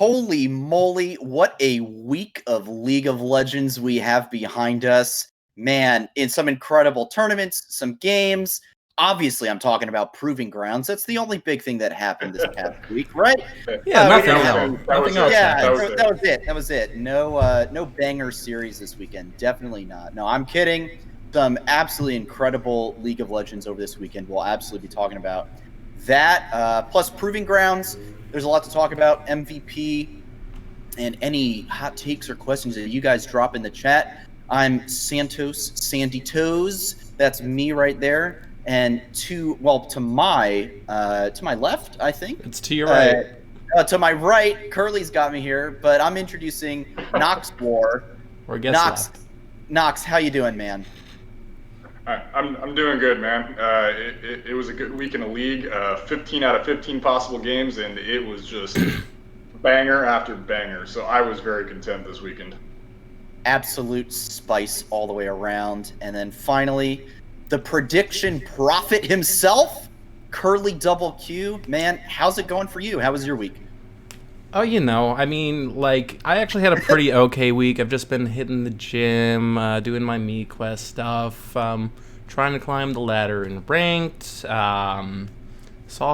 Holy moly, what a week of League of Legends we have behind us. Man, in some incredible tournaments, some games. Obviously, I'm talking about Proving Grounds. That's the only big thing that happened this past week, right? Yeah, nothing else. Nothing else. Yeah, That was that was it. That was it. No banger series this weekend. Definitely not. No, I'm kidding. Some absolutely incredible League of Legends over this weekend. We'll absolutely be talking about that. Plus Proving Grounds. There's a lot to talk about. MVP and any hot takes or questions that you guys drop in the chat. I'm Santos Sandy Toes. That's me right there. And to my left, I think it's to your right. To my right, Curly's got me here, but I'm introducing Nox War. Or guess Nox, how you doing, man? I'm doing good, man. It was a good week in the league. 15 out of 15 possible games, and it was just banger after banger. So I was very content this weekend. Absolute spice all the way around. And then finally, the prediction prophet himself, Curly Double Q. Man, how's it going for you? How was your week? Oh, I actually had a pretty okay week. I've just been hitting the gym, doing my Me Quest stuff, trying to climb the ladder in ranked, saw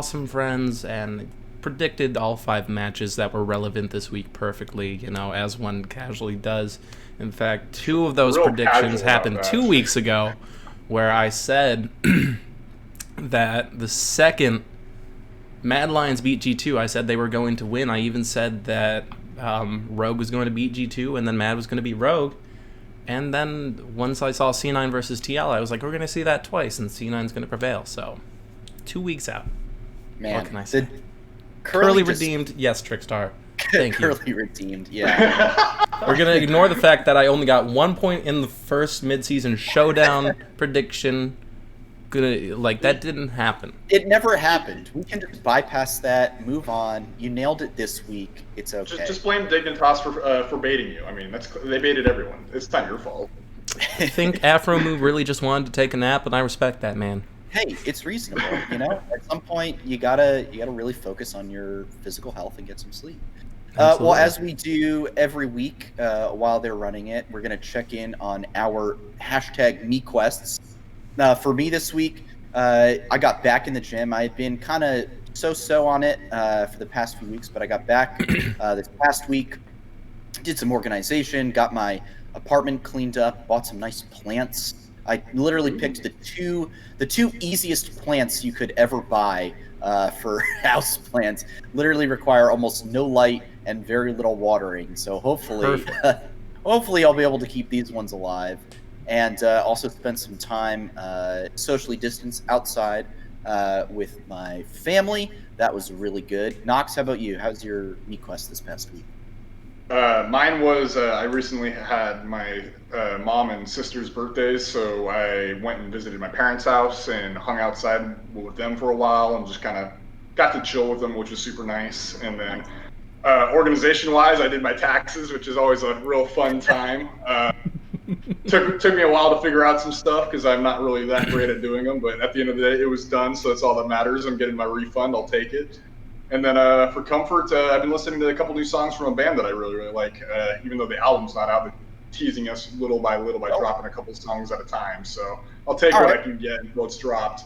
some friends, and predicted all 5 matches that were relevant this week perfectly, as one casually does. In fact, 2 of those predictions happened 2 weeks ago, where I said that the second Mad Lions beat G2, I said they were going to win. I even said that Rogue was going to beat G2 and then Mad was going to beat Rogue. And then once I saw C9 versus TL, I was like, we're going to see that twice, and C9's going to prevail. So, 2 weeks out. Man, what can I say? Curly redeemed. Yes, Trickstar. Thank you. Curly redeemed, yeah. We're going to ignore the fact that I only got 1 point in the first mid-season showdown prediction. That didn't happen. It never happened. We can just bypass that, move on. You nailed it this week. It's okay. Just blame Dignitas for baiting you. I mean, they baited everyone. It's not your fault. I think Afromoo really just wanted to take a nap, and I respect that, man. Hey, it's reasonable. At some point, you gotta really focus on your physical health and get some sleep. Well, as we do every week while they're running it, we're gonna check in on our hashtag MeQuests. For me this week, I got back in the gym. I had been kind of so-so on it for the past few weeks, but I got back this past week, did some organization, got my apartment cleaned up, bought some nice plants. I literally picked the two easiest plants you could ever buy for house plants. Literally require almost no light and very little watering. So hopefully I'll be able to keep these ones alive. And also spent some time socially distanced outside with my family. That was really good. Nox, how about you? How's your Me Quest this past week? Mine was, I recently had my mom and sister's birthdays, so I went and visited my parents' house and hung outside with them for a while and just kind of got to chill with them, which was super nice. And then organization-wise, I did my taxes, which is always a real fun time. Took me a while to figure out some stuff because I'm not really that great at doing them, but at the end of the day, it was done, so that's all that matters. I'm getting my refund. I'll take it. And then for comfort, I've been listening to a couple new songs from a band that I really, really like, even though the album's not out. They're teasing us little by little by dropping a couple songs at a time. So I'll take what I can get until it's dropped.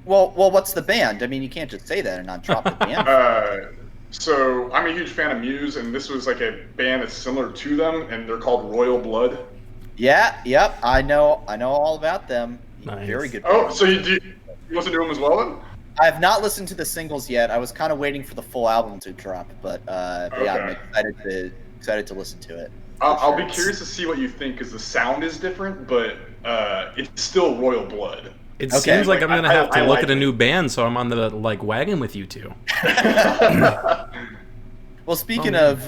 Well, what's the band? I mean, you can't just say that and not drop the band. So I'm a huge fan of Muse, and this was like a band that's similar to them, and they're called Royal Blood. Yeah, yep, I know all about them. Nice. Very good. Oh, so you listen to them as well then? I have not listened to the singles yet. I was kind of waiting for the full album to drop, but yeah, I'm excited to listen to it. I'll be curious to see what you think because the sound is different, but it's still Royal Blood. It seems like I'm gonna have to look at a new band, so I'm on the wagon with you two. Well, speaking of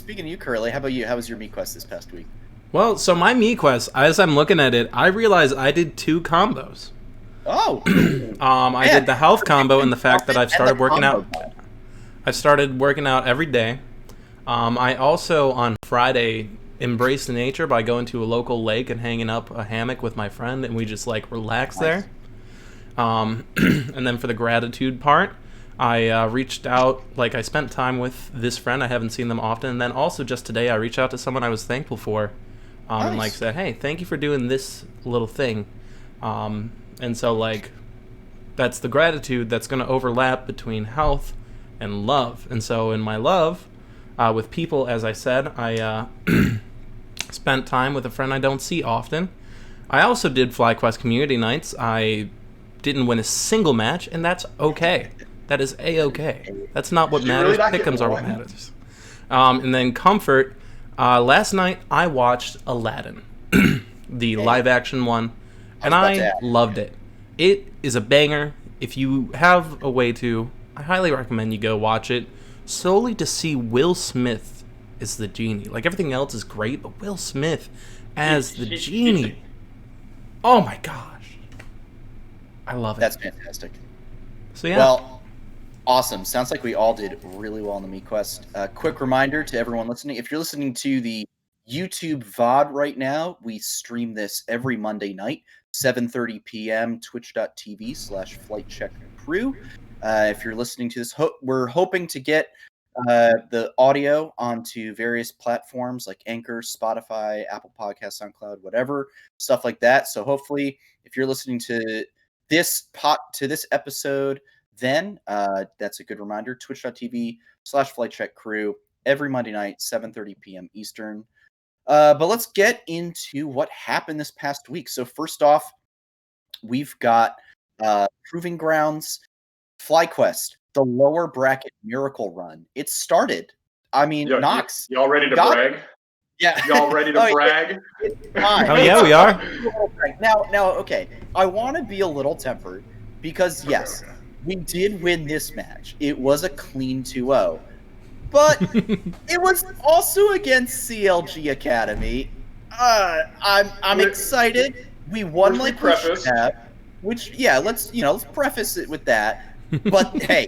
you, Curly, how about you? How was your Me Quest this past week? Well, so my Me Quest, as I'm looking at it, I realized I did 2 combos. Oh. I did the health combo and the fact that I've started working out. I've started working out every day. I also, on Friday, embraced nature by going to a local lake and hanging up a hammock with my friend, and we just, relax there. And then for the gratitude part, I reached out, like I spent time with this friend. I haven't seen them often. And then also just today I reached out to someone I was thankful for. And like said, hey, thank you for doing this little thing. And so like that's the gratitude that's going to overlap between health and love. And so in my love, with people, as I said, I spent time with a friend I don't see often. I also did FlyQuest community nights. I didn't win a single match, and that's okay. That is a-okay. That's not what matters. Pick'ems are what matters. And then comfort. Last night I watched Aladdin, the live-action one, and I loved it. It is a banger. If you have a way to, I highly recommend you go watch it, solely to see Will Smith as the genie. Like, everything else is great, but Will Smith as the genie. Oh my gosh. I love it. That's fantastic. So yeah. Well, awesome. Sounds like we all did really well in the Meat Quest. Quick reminder to everyone listening, if you're listening to the YouTube VOD right now, we stream this every Monday night, 7:30 p.m., twitch.tv/FlightCheck Crew. If you're listening to this, we're hoping to get the audio onto various platforms like Anchor, Spotify, Apple Podcasts, SoundCloud, whatever, stuff like that. So hopefully, if you're listening to this episode, then that's a good reminder. Twitch.tv/FlightCheck Crew every Monday night, 7:30 p.m. Eastern. But let's get into what happened this past week. So first off, we've got Proving Grounds, FlyQuest, the lower bracket miracle run. It started. I mean, Nox. Y'all ready to brag? Yeah. Y'all ready to brag? Oh yeah, we are. Now, okay. I want to be a little tempered because yes, we did win this match. It was a clean 2-0. But it was also against CLG Academy. I'm excited. We won like we should have. Which, yeah, let's preface it with that. But hey,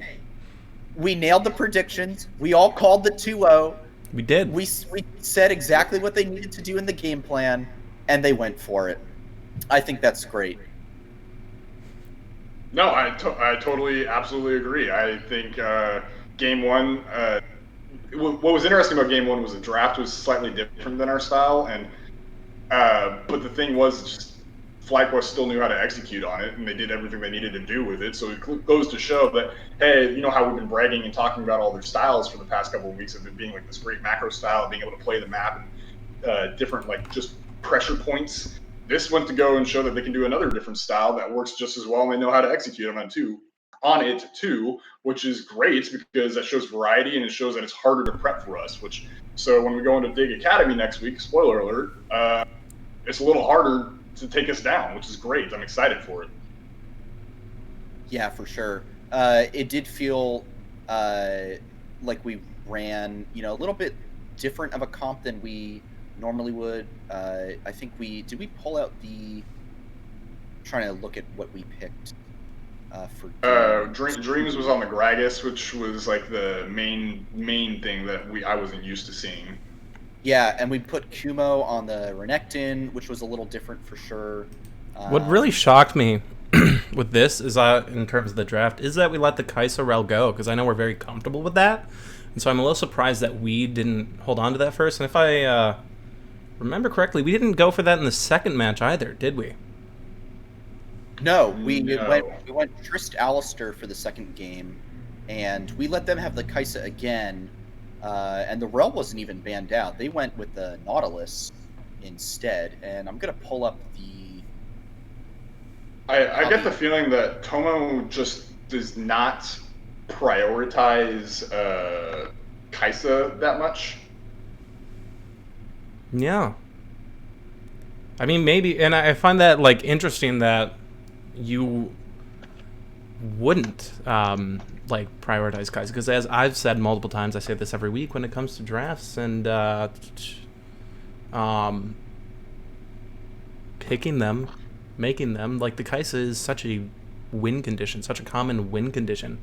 we nailed the predictions. We all called the 2-0. We did. We said exactly what they needed to do in the game plan, and they went for it. I think that's great. No, I totally, absolutely agree. I think game one. What was interesting about game one was the draft was slightly different than our style, and but the thing was, just FlyQuest still knew how to execute on it, and they did everything they needed to do with it. So it goes to show that, hey, you know how we've been bragging and talking about all their styles for the past couple of weeks of it being like this great macro style, being able to play the map and different like just pressure points. This went to go and show that they can do another different style that works just as well, and they know how to execute on it too, which is great because that shows variety and it shows that it's harder to prep for us. So when we go into Dig Academy next week, spoiler alert, it's a little harder to take us down, which is great. I'm excited for it. Yeah, for sure. It did feel like we ran, a little bit different of a comp than we normally would. I think did we pull out I'm trying to look at what we picked. Dreams was on the Gragas, which was like the main thing that I wasn't used to seeing. Yeah, and we put Kumo on the Renekton, which was a little different for sure. What really shocked me with this is, in terms of the draft, is that we let the Kai'Sa Rel go, because I know we're very comfortable with that. And so I'm a little surprised that we didn't hold on to that first. And if I remember correctly, we didn't go for that in the second match either, did we? No, we went Trist Alistair for the second game, and we let them have the Kai'Sa again, and the Rel wasn't even banned out. They went with the Nautilus instead, and I'm going to pull up the... I get the feeling that Tomo just does not prioritize Kai'Sa that much. Yeah. I mean, maybe, and I find that like interesting that you wouldn't like prioritize Kai'Sa, because as I've said multiple times, I say this every week when it comes to drafts and picking them, making them, like the Kai'Sa is such a win condition, such a common win condition.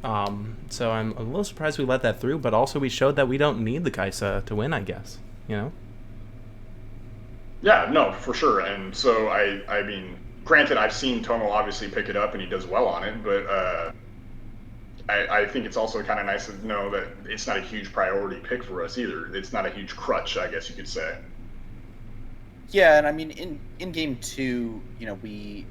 So I'm a little surprised we let that through, but also we showed that we don't need the Kai'Sa to win, I guess, Yeah, no, for sure. And so I mean, granted, I've seen Tomo obviously pick it up and he does well on it, but I think it's also kind of nice to know that it's not a huge priority pick for us either. It's not a huge crutch, I guess you could say. Yeah, and I mean, in game 2, we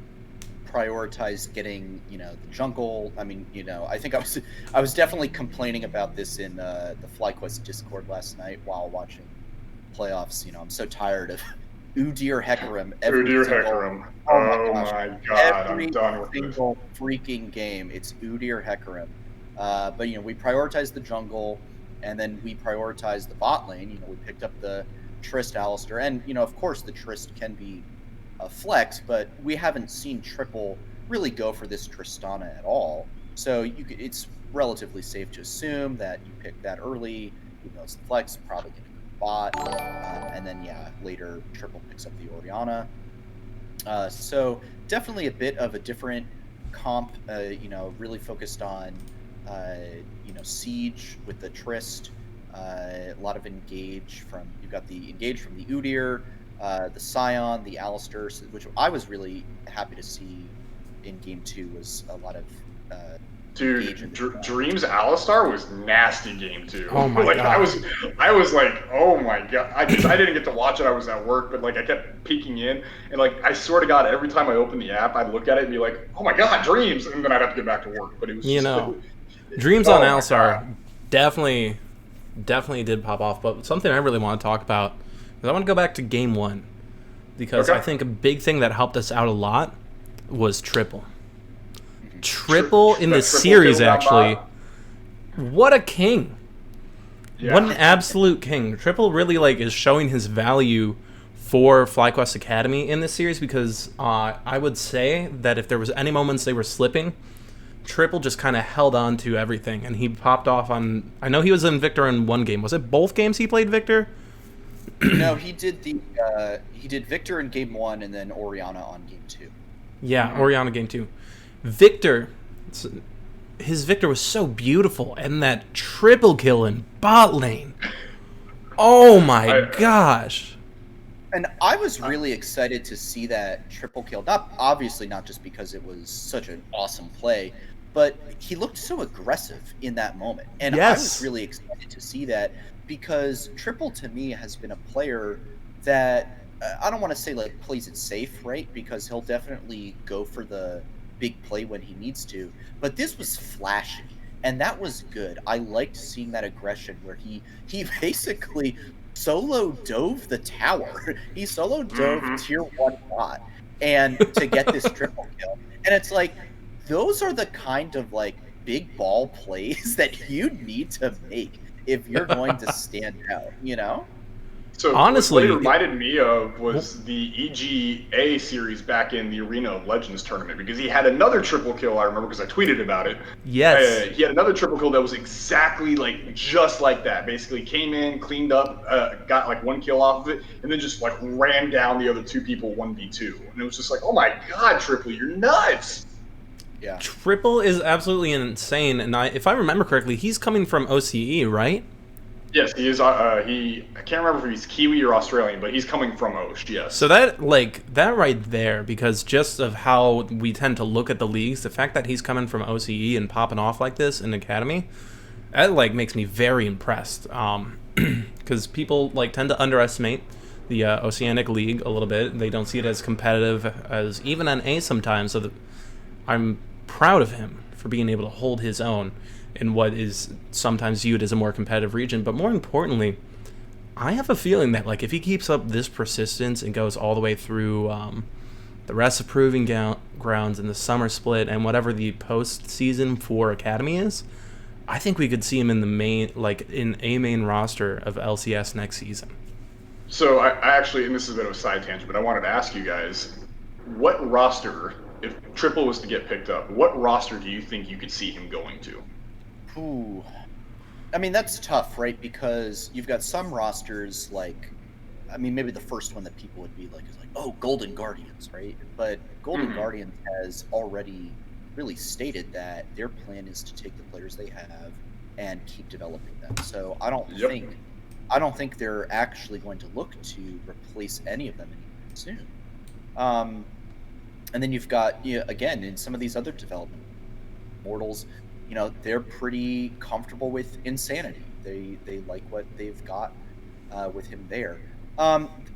prioritized getting, the jungle. I mean, I think I was definitely complaining about this in the FlyQuest Discord last night while watching playoffs. I'm so tired of Udyr Hecarim every Udyr single. Hecarim. Oh my Oh gosh, my god, every I'm done with this. single freaking game, it's Udyr Hecarim. But we prioritized the jungle, and then we prioritized the bot lane. We picked up the Trist Alistar, and of course the Trist can be a flex, but we haven't seen Triple really go for this Tristana at all. So it's relatively safe to assume that you pick that early, even though it's the flex, probably going to go bot, and then later Triple picks up the Orianna. So definitely a bit of a different comp. Really focused on siege with the Trist. A lot of engage you've got the engage from the Udyr, the Scion, the Alistar, which I was really happy to see in game 2 was a lot of dude. Dreams Alistar was nasty game 2. Oh my god! I was like, oh my god, I didn't get to watch it. I was at work, but I kept peeking in, and I swear to God, every time I opened the app, I'd look at it and be like, oh my god, Dreams, and then I'd have to get back to work. But it was Dreams on Alistar definitely did pop off. But something I really want to talk about is I want to go back to game 1 because I think a big thing that helped us out a lot was Triple. Triple in the series, actually. What a king. Yeah. What an absolute king. Triple really is showing his value for FlyQuest Academy in this series because I would say that if there was any moments they were slipping, Triple just kind of held on to everything, and he popped off on... I know he was in Victor in one game. Was it both games he played Victor? No, he did he did Victor in game 1 and then Orianna on game 2. Yeah, Orianna game 2. Victor, his Victor was so beautiful, and that triple kill in bot lane. Oh my gosh. And I was really excited to see that triple kill. Obviously not just because it was such an awesome play, but he looked so aggressive in that moment. And I was really excited to see that because Triple to me has been a player that I don't want to say plays it safe, right? Because he'll definitely go for the big play when he needs to, but this was flashy, and that was good. I liked seeing that aggression where he basically solo dove the tower. He solo dove tier 1 bot and to get this triple kill. And it's those are the kind of big ball plays that you need to make if you're going to stand out, So honestly, what it reminded me of was the EGA series back in the Arena of Legends tournament, because he had another triple kill, I remember, because I tweeted about it. Yes. He had another triple kill that was exactly just like that. Basically came in, cleaned up, got 1 kill off of it, and then just ran down the other 2 people 1v2. And it was just oh my god, Triple, you're nuts! Yeah. Triple is absolutely insane, and if I remember correctly, he's coming from OCE, right? Yes, he is. I can't remember if he's Kiwi or Australian, but he's coming from Osh, yes. So that right there, because just of how we tend to look at the leagues, the fact that he's coming from OCE and popping off like this in Academy, that makes me very impressed. Because people tend to underestimate the Oceanic League a little bit. They don't see it as competitive as even NA sometimes. So I'm proud of him for being able to hold his own in what is sometimes viewed as a more competitive region. But more importantly, I have a feeling that if he keeps up this persistence and goes all the way through the rest of Proving Grounds and the summer split and whatever the post-season for Academy is, I think we could see him in the main, in a main roster of LCS next season. So I actually, and this is a bit of a side tangent, but I wanted to ask you guys, what roster, if Triple was to get picked up, what roster do you think you could see him going to? Ooh. I mean, that's tough, right? Because you've got some rosters maybe the first one that people would be is oh, Golden Guardians, right? But Golden Guardians has already really stated that their plan is to take the players they have and keep developing them. So I don't think they're actually going to look to replace any of them anytime soon. And then you've got again in some of these other development Mortals. they're pretty comfortable with Insanity. They like what they've got with him there.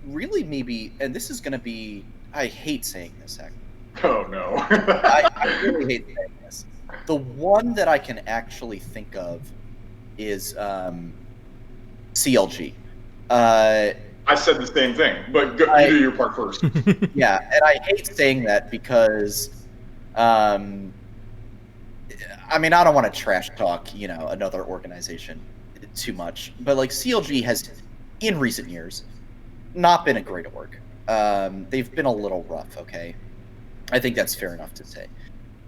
Really, maybe, and this is going to be, I hate saying this, actually. Oh, no. I really hate saying this. The one that I can actually think of is CLG. I said the same thing, but you do your part first. Yeah, and I hate saying that because, I don't want to trash talk, another organization too much, but like CLG has, in recent years, not been a great org. They've been a little rough. Okay, I think that's fair enough to say.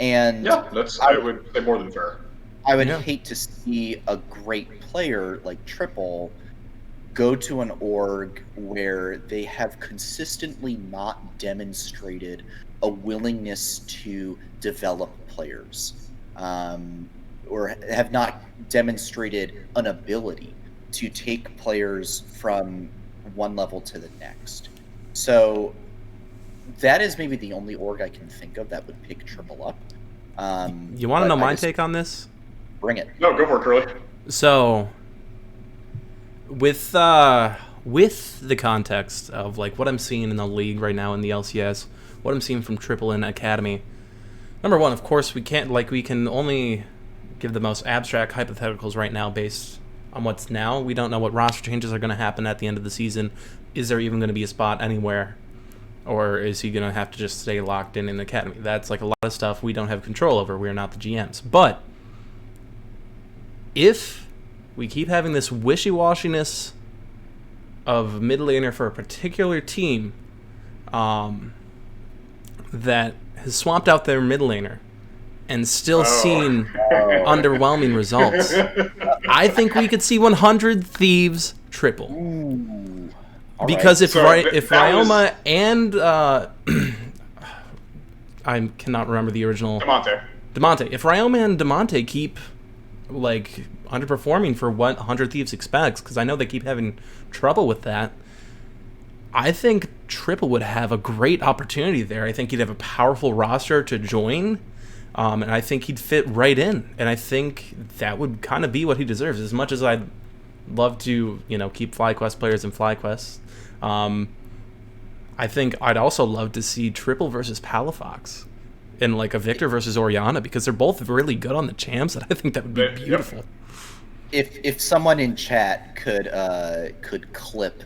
And yeah, I would say more than fair. I would hate to see a great player like Triple go to an org where they have consistently not demonstrated a willingness to develop players, or have not demonstrated an ability to take players from one level to the next. So that is maybe the only org I can think of that would pick Triple up. You want to know my take on this? Bring it. No, go for it, Curly. So, with the context of like what I'm seeing in the league right now in the LCS, what I'm seeing from Triple and Academy, number one, of course, we can only give the most abstract hypotheticals right now based on what's now. We don't know what roster changes are going to happen at the end of the season. Is there even going to be a spot anywhere? Or is he going to have to just stay locked in the Academy? That's like a lot of stuff we don't have control over. We are not the GMs. But if we keep having this wishy-washiness of mid laner for a particular team that has swamped out their mid laner and still seen underwhelming results, I think we could see 100 Thieves Triple. Ooh. Because if Ryoma and I cannot remember the original Damonte. If Ryoma and Damonte keep like underperforming for what 100 Thieves expects, because I know they keep having trouble with that, I think Triple would have a great opportunity there. I think he'd have a powerful roster to join, and I think he'd fit right in. And I think that would kind of be what he deserves. As much as I'd love to, keep FlyQuest players in FlyQuest, I think I'd also love to see Triple versus Palafox and like a Victor versus Orianna, because they're both really good on the champs, and I think that would be beautiful. If someone in chat could clip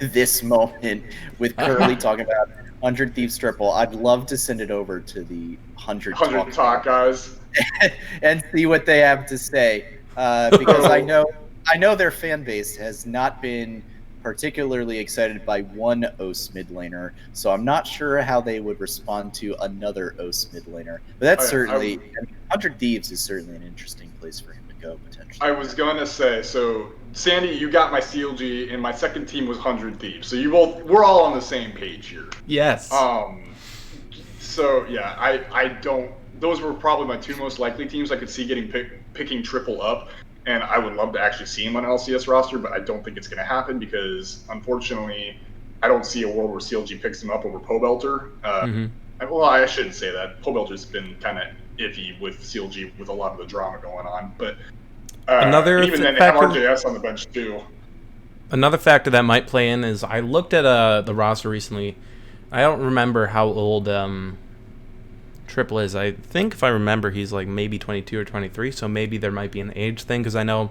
this moment with Curly talking about 100 Thieves Triple, I'd love to send it over to the 100 Talk guys and see what they have to say, because I know their fan base has not been particularly excited by one OS mid laner, so I'm not sure how they would respond to another OS mid laner. But that's certainly 100 Thieves is certainly an interesting place for him to go potentially. I was going to say, so Sandy, you got my CLG, and my second team was 100 Thieves. So we're all on the same page here. Yes. So yeah, I don't. Those were probably my two most likely teams I could see picking Triple up. And I would love to actually see him on an LCS roster, but I don't think it's going to happen because, unfortunately, I don't see a world where CLG picks him up over Pobelter. Well, I shouldn't say that. Pobelter's been kind of iffy with CLG with a lot of the drama going on. But even then, they have RJS on the bench, too. Another factor that might play in is I looked at the roster recently. I don't remember how old Triple is. I think if I remember, he's like maybe 22 or 23, so maybe there might be an age thing, because I know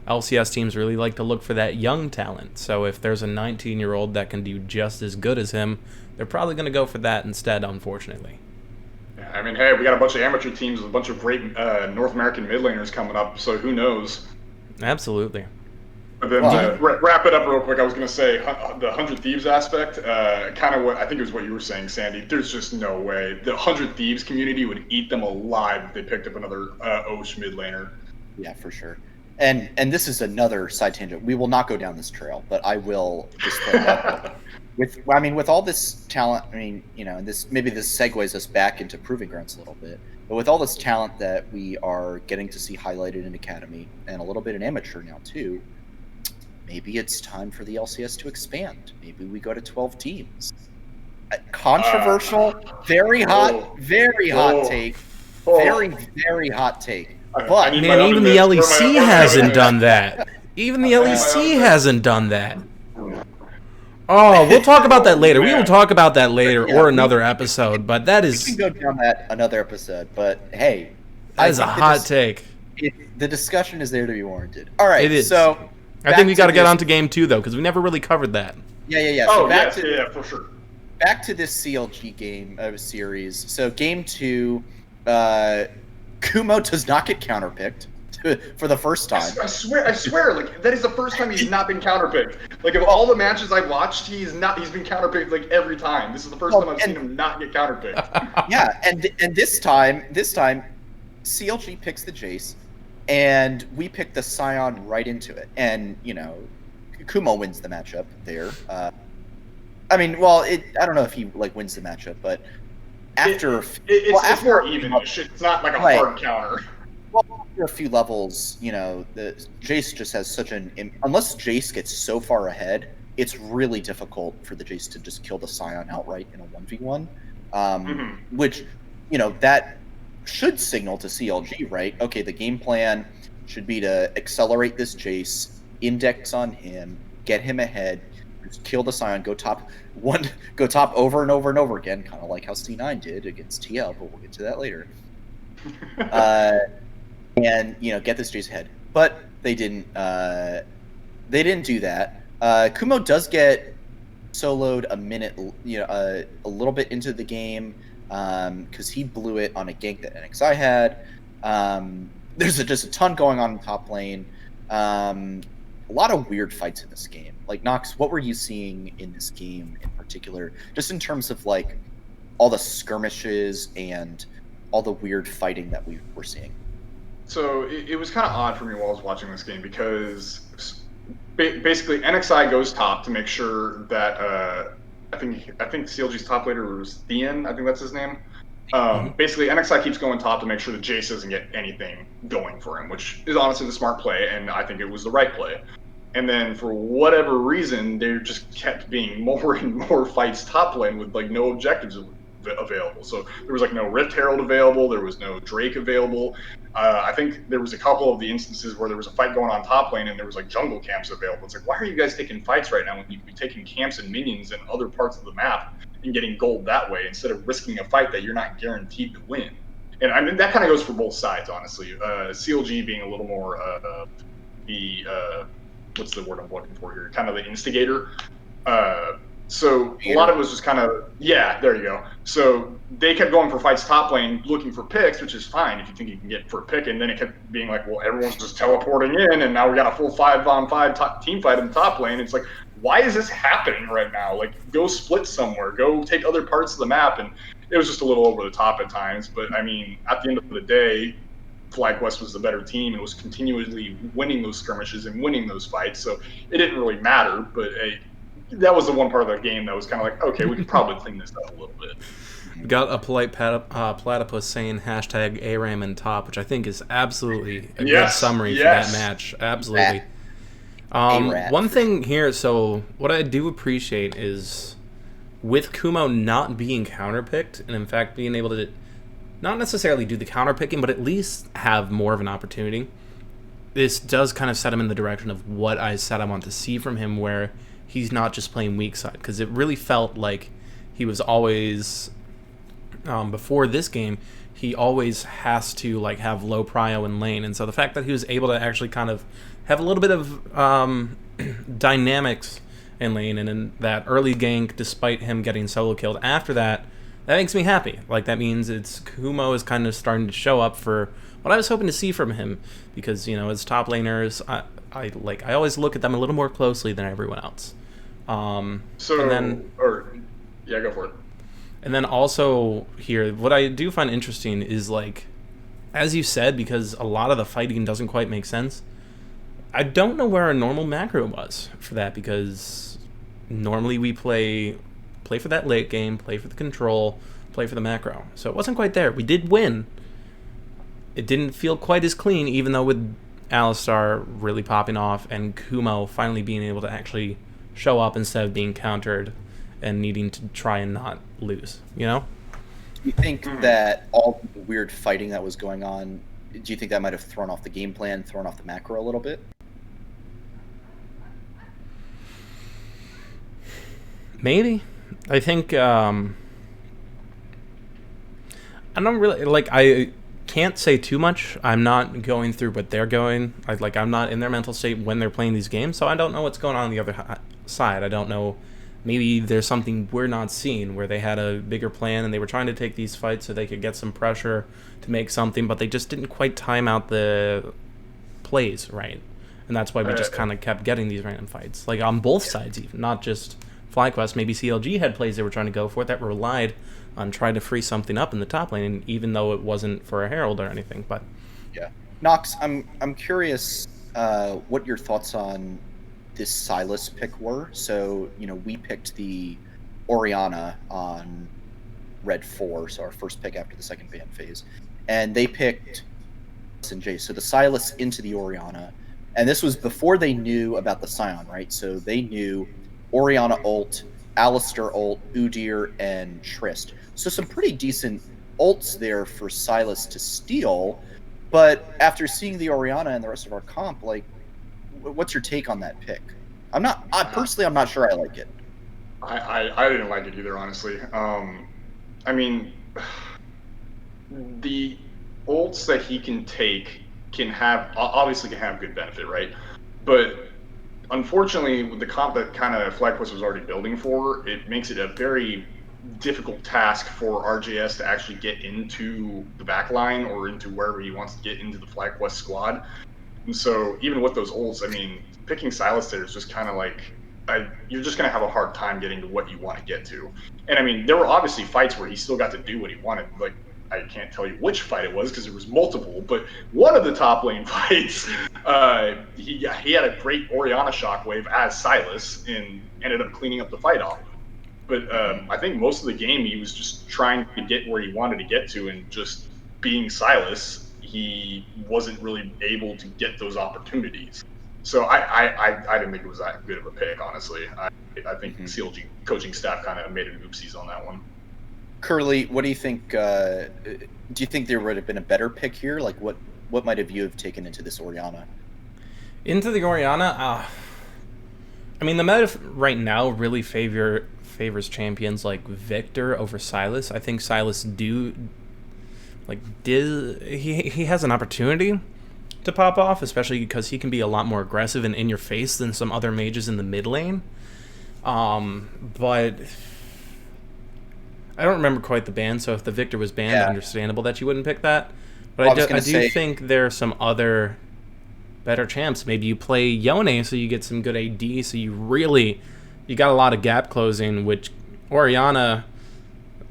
LCS teams really like to look for that young talent. So if there's a 19-year-old that can do just as good as him, they're probably going to go for that instead, unfortunately. I mean, hey, we got a bunch of amateur teams with a bunch of great North American mid laners coming up, so who knows? Absolutely. But then wrap it up real quick, I was going to say the 100 Thieves aspect, kind of what I think it was what you were saying, Sandy. There's just no way. The 100 Thieves community would eat them alive if they picked up another Osh mid laner. Yeah, for sure. And this is another side tangent. We will not go down this trail, but I will just throw that with all this talent, and this segues us back into Proving Grounds a little bit. But with all this talent that we are getting to see highlighted in Academy and a little bit in Amateur now too, maybe it's time for the LCS to expand. Maybe we go to 12 teams. Controversial, very hot take. Very, very hot take. But man, even the LEC hasn't done that. Even the LEC hasn't done that. Oh, we'll talk about that later. We will talk about that later or another episode. But that is. We can go down that another episode. But hey, that is a hot take. The discussion is there to be warranted. All right, it is. So I think we got to get on to game 2 though, because we never really covered that. Yeah. Oh, so yeah, for sure. Back to this CLG game series. So game 2, Kumo does not get counterpicked for the first time. I swear, like that is the first time he's not been counterpicked. Like of all the matches I've watched, he's been counterpicked like every time. This is the first time I've seen him not get counterpicked. Yeah, and this time CLG picks the Jace, and we pick the Scion right into it, and Kumo wins the matchup there. I mean, well, I don't know if he wins the matchup, but after it's more even-ish. It's not like a hard counter. Well, after a few levels, the Jace just has such unless Jace gets so far ahead, it's really difficult for the Jace to just kill the Scion outright in a 1v1. Which, that should signal to CLG, right? Okay, the game plan should be to accelerate this Jace, index on him, get him ahead, just kill the Scion, go top over and over and over again, kind of like how C9 did against TL, but we'll get to that later. And get this Jace ahead, but they didn't. They didn't do that. Kumo does get soloed a minute, a little bit into the game, because he blew it on a gank that NXI had. There's just a ton going on in the top lane. A lot of weird fights in this game. Like Nox, what were you seeing in this game in particular, just in terms of all the skirmishes and all the weird fighting that we were seeing? So it was kind of odd for me while I was watching this game because basically NXI goes top to make sure that I think CLG's top laner was Thean, I think that's his name. Basically NXI keeps going top to make sure that Jace doesn't get anything going for him, which is honestly the smart play, and I think it was the right play. And then for whatever reason, they just kept being more and more fights top lane with no objectives available. So there was no Rift Herald available, there was no Drake available. I think there was a couple of the instances where there was a fight going on top lane and there was jungle camps available. It's why are you guys taking fights right now when you could be taking camps and minions in other parts of the map and getting gold that way instead of risking a fight that you're not guaranteed to win? And I mean that kind of goes for both sides, honestly. CLG being a little more what's the word I'm looking for here? Kind of the instigator. So a lot of it was just kind of, there you go. So they kept going for fights top lane, looking for picks, which is fine if you think you can get for a pick. And then it kept being well, everyone's just teleporting in, and now we got a full 5-on-5 team fight in the top lane. It's why is this happening right now? Go split somewhere, go take other parts of the map. And it was just a little over the top at times. But I mean, at the end of the day, FlightQuest was the better team and was continuously winning those skirmishes and winning those fights. So it didn't really matter, but that was the one part of the game that was kind of okay, we could probably clean this up a little bit. We got a polite platypus saying hashtag ARAM in top, which I think is absolutely a good summary for that match. Absolutely. One thing here, so what I do appreciate is with Kumo not being counterpicked, and in fact being able to not necessarily do the counterpicking, but at least have more of an opportunity, this does kind of set him in the direction of what I said I want to see from him, where he's not just playing weak side, because it really felt like he was always, before this game, he always has to have low prio in lane, and so the fact that he was able to actually kind of have a little bit of dynamics in lane and in that early gank, despite him getting solo killed after that, that makes me happy. That means Kumo is kind of starting to show up for what I was hoping to see from him, because as top laners, I always look at them a little more closely than everyone else. Go for it. And then also here, what I do find interesting is as you said, because a lot of the fighting doesn't quite make sense, I don't know where our normal macro was for that, because normally we play for that late game, play for the control, play for the macro. So it wasn't quite there. We did win. It didn't feel quite as clean, even though with Alistar really popping off and Kumo finally being able to actually show up instead of being countered and needing to try and not lose, Do you think that all the weird fighting that was going on do you think that might have thrown off the game plan, thrown off the macro a little bit? Maybe. I think I don't really like. I can't say too much. I'm not going through what they're going. I'm not in their mental state when they're playing these games, so I don't know what's going on the other side. I don't know. Maybe there's something we're not seeing where they had a bigger plan and they were trying to take these fights so they could get some pressure to make something, but they just didn't quite time out the plays right. And that's why we just kind of kept getting these random fights. Like on both sides even, not just FlyQuest. Maybe CLG had plays they were trying to go for that relied on trying to free something up in the top lane, even though it wasn't for a Herald or anything. But yeah. Nox, I'm curious what your thoughts on this Sylas pick were. So, we picked the Orianna on Red 4, so our first pick after the second ban phase. And they picked and Jay. So the Sylas into the Orianna. And this was before they knew about the Scion, right? So they knew Orianna ult, Alistair ult, Udyr, and Trist. So some pretty decent ults there for Sylas to steal. But after seeing the Orianna and the rest of our comp, what's your take on that pick? I'm not sure I like it. I didn't like it either, honestly. I mean, the ults that he can take can have good benefit, right? But unfortunately, with the comp that kind of FlightQuest was already building for, it makes it a very difficult task for RJS to actually get into the backline or into wherever he wants to get into the FlightQuest squad. And so even with those ults, I mean, picking Sylas there is just kind of like, you're just going to have a hard time getting to what you want to get to. And I mean, there were obviously fights where he still got to do what he wanted. Like, I can't tell you which fight it was because there was multiple, but one of the top lane fights, he had a great Orianna shockwave as Sylas and ended up cleaning up the fight off. But I think most of the game he was just trying to get where he wanted to get to, and just being Sylas, he wasn't really able to get those opportunities. So I didn't think it was that good of a pick, honestly. I think CLG coaching staff kind of made an oopsies on that one. Curly, what do you think? Do you think there would have been a better pick here? Like, what might have you have taken into this Orianna? Into the Orianna? I mean, the meta right now really favors champions like Victor over Sylas. I think Sylas he has an opportunity to pop off, especially because he can be a lot more aggressive and in your face than some other mages in the mid lane. But I don't remember quite the ban, so if the Victor was banned, understandable that you wouldn't pick that. But I do think there are some other better champs. Maybe you play Yone so you get some good AD, so you got a lot of gap closing, which Orianna,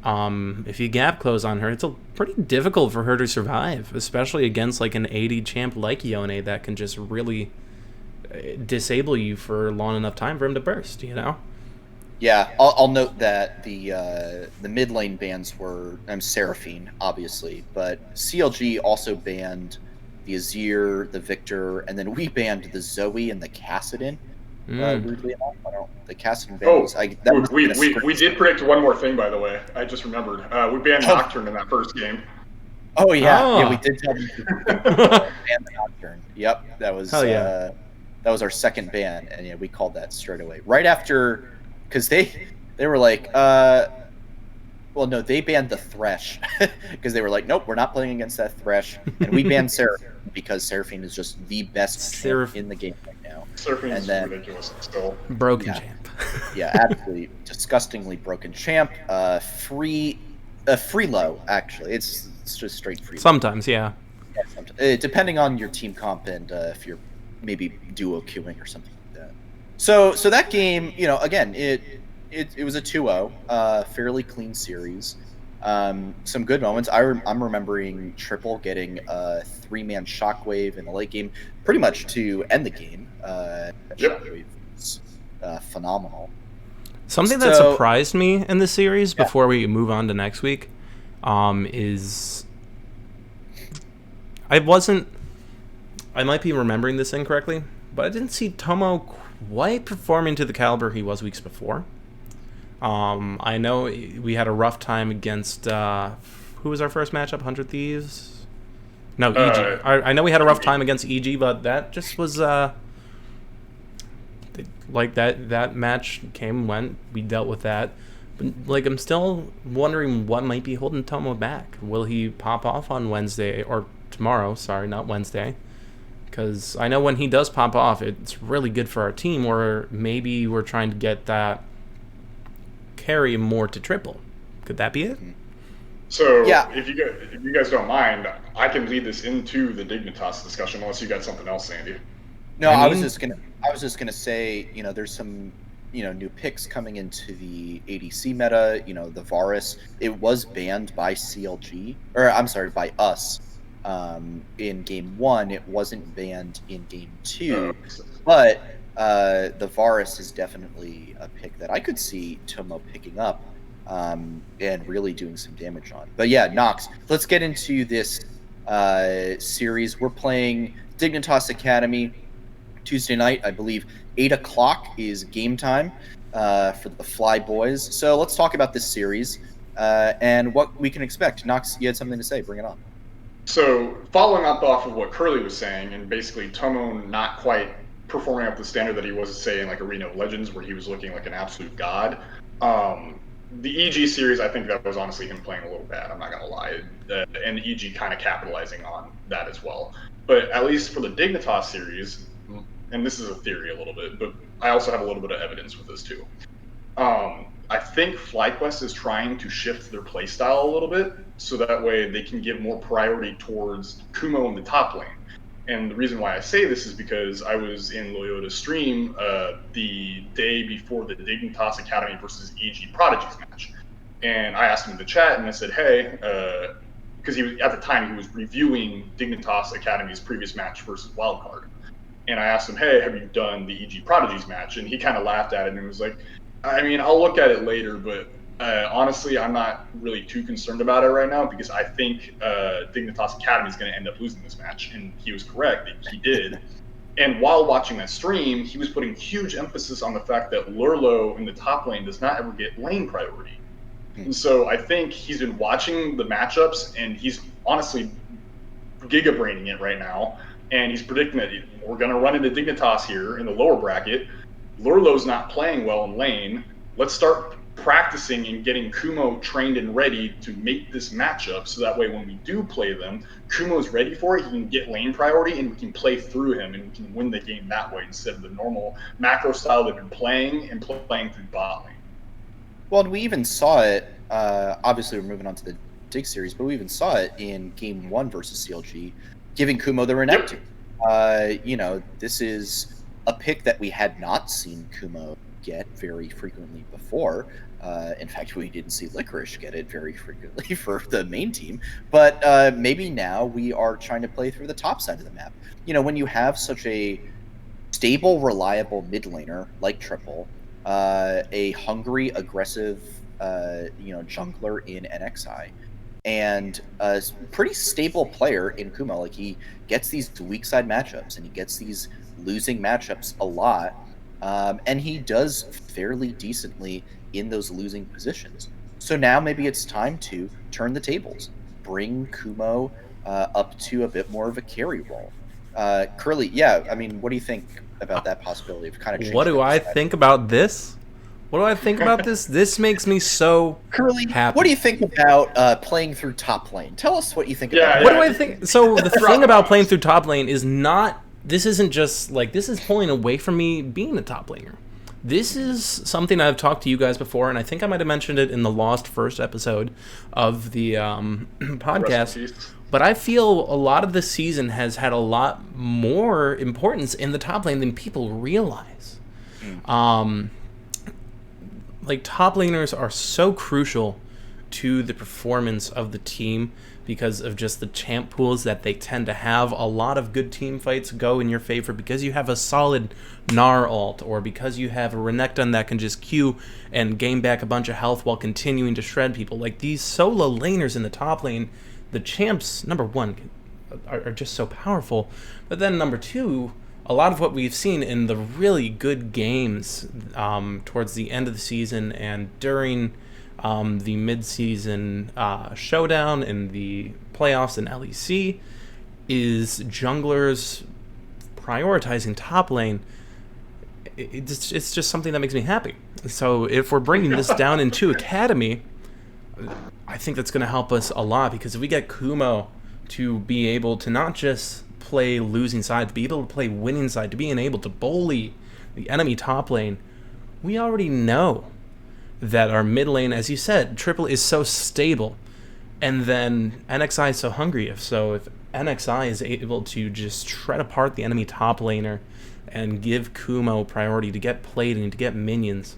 if you gap close on her, it's pretty difficult for her to survive, especially against like an AD champ like Yone that can just really disable you for long enough time for him to burst, Yeah, I'll note that the mid lane bans were Seraphine, obviously, but CLG also banned the Azir, the Victor, and then we banned the Zoe and the Kassadin. Weirdly enough, the Kassadin ban we did predict one more thing, by the way. I just remembered. We banned Nocturne in that first game. Oh yeah, we did tell them to ban the Nocturne. Yep, that was that was our second ban, and yeah, we called that straight away right after. Because they were like, well, no, they banned the Thresh because they were like, nope, we're not playing against that Thresh, and we banned Seraphine because Seraphine is just the best champ in the game right now. Seraphine is ridiculous still. Broken champ. Yeah, absolutely disgustingly broken champ. Free low actually. It's just straight free. Sometimes, yeah. Depending on your team comp and if you're maybe duo queuing or something. So that game, again, it was a 2-0, fairly clean series. Some good moments. I'm remembering Triple getting a 3-man shockwave in the late game, pretty much to end the game. Shockwave was phenomenal. Something that surprised me in this series before we move on to next week is I might be remembering this incorrectly, but I didn't see Tomo quite performing to the caliber he was weeks before. I know we had a rough time against who was our first matchup? 100 Thieves. No, EG. I know we had a rough time against EG, but that just was like that match came, went, we dealt with that. But like, I'm still wondering what might be holding Tomo back. Will he pop off on Wednesday or tomorrow? Sorry, not Wednesday. Because I know when he does pop off, it's really good for our team. Or maybe we're trying to get that carry more to triple. Could that be it? So if you guys don't mind, I can lead this into the Dignitas discussion, unless you got something else, Sandy. No, I was just gonna say, there's some, new picks coming into the ADC meta. The Varus, it was banned by CLG, or I'm sorry, by us. In game 1, it wasn't banned in game 2, but the Varus is definitely a pick that I could see Tomo picking up and really doing some damage on. But yeah, Nox, let's get into this series. We're playing Dignitas Academy Tuesday night, I believe 8 o'clock is game time for the Fly Boys. So let's talk about this series and what we can expect. Nox, you had something to say. Bring it on. So following up off of what Curly was saying, and basically Tomo not quite performing up the standard that he was, say, in like Arena of Legends, where he was looking like an absolute god. The EG series, I think that was honestly him playing a little bad, I'm not going to lie. And EG kind of capitalizing on that as well. But at least for the Dignitas series, and this is a theory a little bit, but I also have a little bit of evidence with this too. I think FlyQuest is trying to shift their playstyle a little bit, so that way they can give more priority towards Kumo in the top lane. And the reason why I say this is because I was in Loyota's stream the day before the Dignitas Academy versus EG Prodigies match. And I asked him in the chat, and I said, hey, because at the time he was reviewing Dignitas Academy's previous match versus Wildcard. And I asked him, hey, have you done the EG Prodigies match? And he kind of laughed at it and was like, I mean, I'll look at it later, but honestly, I'm not really too concerned about it right now, because I think Dignitas Academy is going to end up losing this match. And he was correct. He did. And while watching that stream, he was putting huge emphasis on the fact that Lurlo in the top lane does not ever get lane priority. And so I think he's been watching the matchups, and he's honestly giga-braining it right now. And he's predicting that we're going to run into Dignitas here in the lower bracket. Lurlo's not playing well in lane. Let's start practicing and getting Kumo trained and ready to make this matchup, so that way when we do play them, Kumo's ready for it, he can get lane priority, and we can play through him, and we can win the game that way instead of the normal macro style they've been playing and playing through bot lane. Well, and we even saw it, obviously we're moving on to the Dig series, but we even saw it in game 1 versus CLG, giving Kumo the Renekton. This is a pick that we had not seen Kumo get very frequently before. In fact, we didn't see Licorice get it very frequently for the main team. But maybe now we are trying to play through the top side of the map. When you have such a stable, reliable mid laner like Triple, a hungry, aggressive, jungler in NXI, and a pretty stable player in Kumo. Like, he gets these weak side matchups, and he gets these losing matchups a lot, and he does fairly decently in those losing positions. So now maybe it's time to turn the tables, bring Kumo up to a bit more of a carry role. Curly, what do you think about that possibility of kind of changing? What do I think about this? What do I think about this? This makes me so Curly, happy. What do you think about playing through top lane? Tell us what you think about What do I think? So the thing about playing through top lane is not, this isn't just like, this is pulling away from me being a top laner. This is something I've talked to you guys before, and I think I might have mentioned it in the Lost first episode of the podcast. But I feel a lot of this season has had a lot more importance in the top lane than people realize. Like, top laners are so crucial to the performance of the team because of just the champ pools that they tend to have. A lot of good team fights go in your favor because you have a solid Gnar ult, or because you have a Renekton that can just Q and gain back a bunch of health while continuing to shred people. Like, these solo laners in the top lane, the champs, number one, are just so powerful. But then number two, a lot of what we've seen in the really good games towards the end of the season and during the mid-season showdown in the playoffs in LEC is junglers prioritizing top lane. It's just something that makes me happy. So if we're bringing this down into Academy, I think that's going to help us a lot, because if we get Kumo to be able to not just play losing side, to be able to play winning side, to being able to bully the enemy top lane, we already know that our mid lane, as you said, triple is so stable, and then NXI is so hungry. So if NXI is able to just shred apart the enemy top laner and give Kumo priority to get played and to get minions,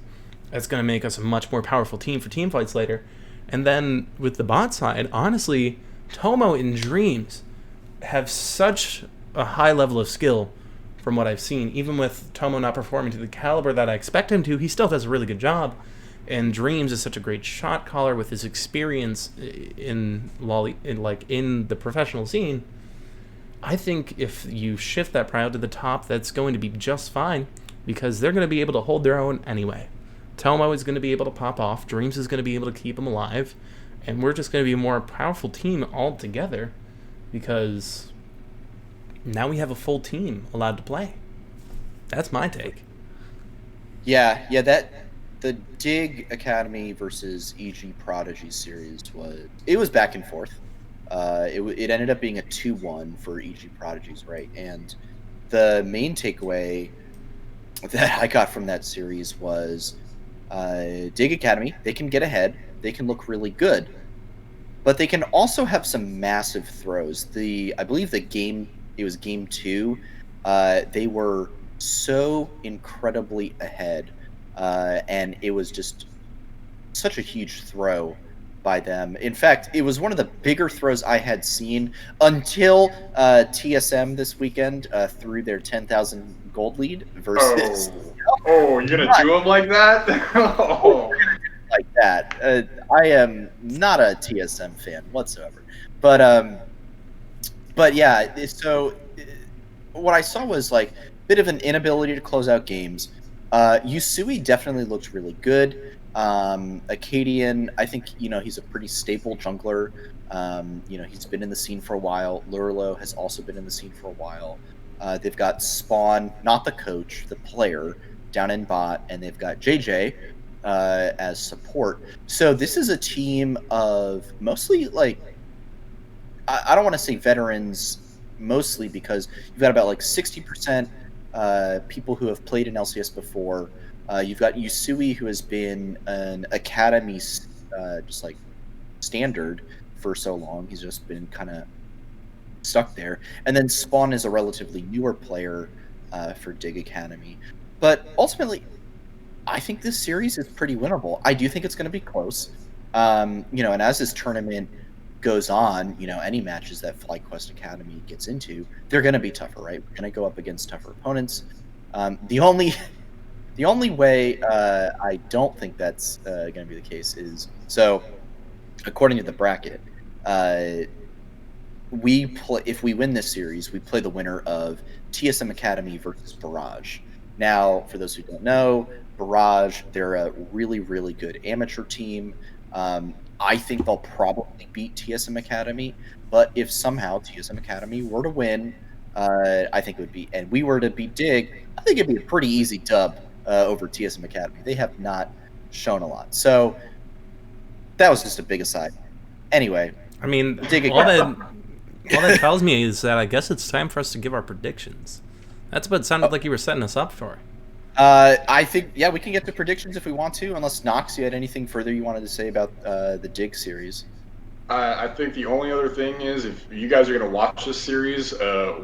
that's going to make us a much more powerful team for team fights later. And then with the bot side, honestly, Tomo and Dreams have such a high level of skill from what I've seen. Even with Tomo not performing to the caliber that I expect him to, he still does a really good job. And Dreams is such a great shot caller with his experience in the professional scene. I think if you shift that priority to the top, that's going to be just fine, because they're going to be able to hold their own anyway. Tomo is going to be able to pop off, Dreams is going to be able to keep him alive, and we're just going to be a more powerful team altogether, because now we have a full team allowed to play. That's my take. Yeah, the Dig Academy versus EG Prodigy series was back and forth. It ended up being a 2-1 for EG Prodigies, right? And the main takeaway that I got from that series was Dig Academy, they can get ahead, they can look really good, but they can also have some massive throws. I believe it was game 2, they were so incredibly ahead, and it was just such a huge throw by them. In fact, it was one of the bigger throws I had seen until TSM this weekend threw their 10,000 gold lead versus. Oh, you're gonna do them like that? Oh. Like that. I am not a TSM fan whatsoever, but yeah. So what I saw was like a bit of an inability to close out games. Yusui definitely looked really good. Acadian, I think, he's a pretty stable jungler. He's been in the scene for a while. Lurlo has also been in the scene for a while. They've got Spawn, not the coach, the player, down in bot, and they've got JJ as support. So this is a team of mostly, like, I don't want to say veterans, mostly because you've got about like 60% people who have played in LCS before. You've got Yusui, who has been an academy just like standard for so long. He's just been kind of stuck there. And then Spawn is a relatively newer player for Dig Academy. But ultimately, I think this series is pretty winnable. I do think it's going to be close. And as this tournament goes on, any matches that FlightQuest Academy gets into, they're going to be tougher, right? We're going to go up against tougher opponents. The only way I don't think that's going to be the case is, so according to the bracket, if we win this series, we play the winner of TSM Academy versus Barrage. Now, for those who don't know, Barrage, they're a really, really good amateur team. I think they'll probably beat TSM Academy, but if somehow TSM Academy were to win, I think it would be, and we were to beat Dig, I think it'd be a pretty easy dub over TSM Academy. They have not shown a lot. So that was just a big aside. Anyway, I mean, all that tells me is that I guess it's time for us to give our predictions. That's what it sounded like you were setting us up for. I think, yeah, we can get to predictions if we want to, unless Nox, you had anything further you wanted to say about the Dig series. I think the only other thing is, if you guys are going to watch this series,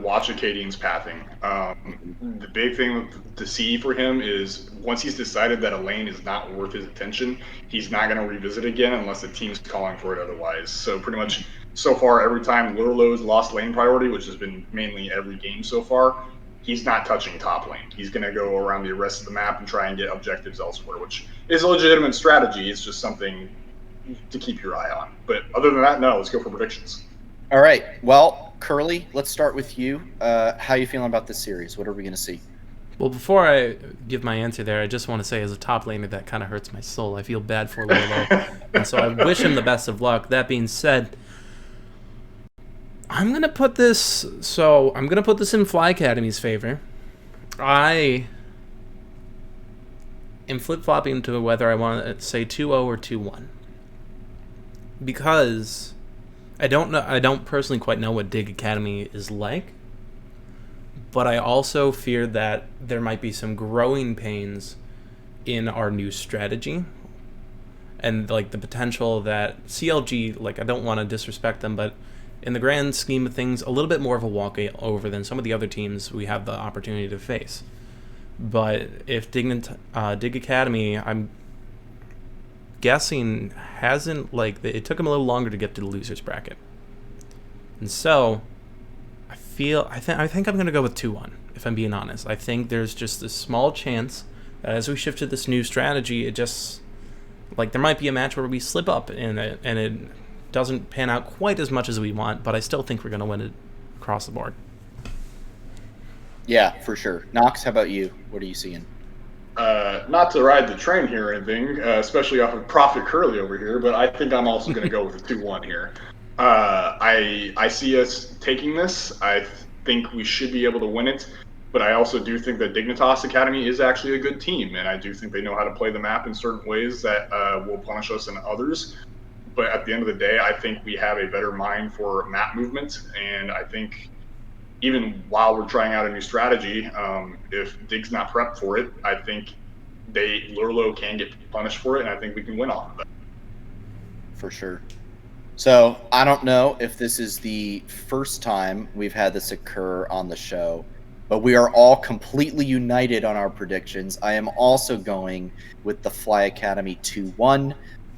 watch Acadian's pathing. The big thing to see for him is once he's decided that a lane is not worth his attention, he's not going to revisit again unless the team's calling for it otherwise. So pretty much so far, every time Lurlo's lost lane priority, which has been mainly every game so far, he's not touching top lane. He's going to go around the rest of the map and try and get objectives elsewhere, which is a legitimate strategy. It's just something to keep your eye on. But other than that, no, let's go for predictions. All right. Well, Curly, let's start with you. How are you feeling about this series? What are we going to see? Well, before I give my answer there, I just want to say, as a top laner, that kind of hurts my soul. I feel bad for Lolo, and so I wish him the best of luck. That being said, I'm gonna put this. So I'm gonna put this in Fly Academy's favor. I am flip flopping to whether I want to say 2-0 or 2-1 because I don't know. I don't personally quite know what Dig Academy is like, but I also fear that there might be some growing pains in our new strategy. And like the potential that CLG, like I don't want to disrespect them, but in the grand scheme of things, a little bit more of a walkover than some of the other teams we have the opportunity to face. But if Dig Academy, I'm guessing hasn't it took them a little longer to get to the losers bracket, and so I think I'm gonna go with 2-1. If I'm being honest, I think there's just a small chance that as we shift to this new strategy, it just there might be a match where we slip up and it doesn't pan out quite as much as we want, but I still think we're going to win it across the board. Yeah, for sure. Knox, how about you? What are you seeing? Not to ride the train here or anything, especially off of Prophet Curly over here, but I think I'm also going to go with a 2-1 here. I see us taking this. I think we should be able to win it. But I also do think that Dignitas Academy is actually a good team, and I do think they know how to play the map in certain ways that will punish us in others. But at the end of the day, I think we have a better mind for map movement, and I think even while we're trying out a new strategy, if Dig's not prepped for it, I think Lurlo can get punished for it, and I think we can win off of that. For sure. So I don't know if this is the first time we've had this occur on the show, but we are all completely united on our predictions. I am also going with the Fly Academy 2-1.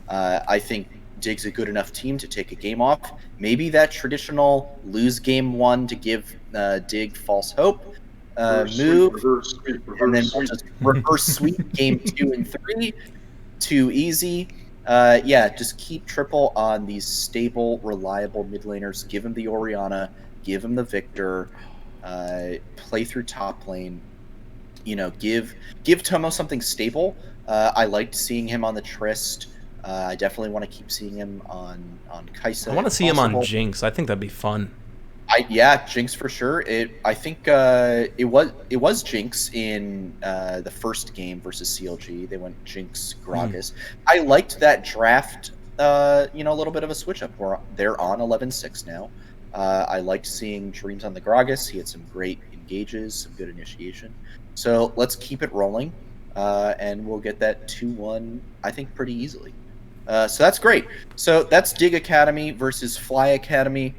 I think Dig's a good enough team to take a game off. Maybe that traditional lose game 1 to give Dig false hope move. Reverse and then we'll just reverse sweep game 2 and 3. Too easy. Just keep triple on these stable, reliable mid laners. Give him the Orianna. Give him the Victor. Play through top lane. Give Tomo something stable. I liked seeing him on the Trist. I definitely want to keep seeing him on Kai'Sa. I want to see him on Jinx. I think that'd be fun. Jinx for sure. I think it was Jinx in the first game versus CLG. They went Jinx Gragas. I liked that draft. A little bit of a switch up. They're on 11-6 now. I liked seeing Dreams on the Gragas. He had some great engages, some good initiation. So let's keep it rolling, and we'll get that 2-1, I think, pretty easily. So that's great. So that's Dig Academy versus Fly Academy.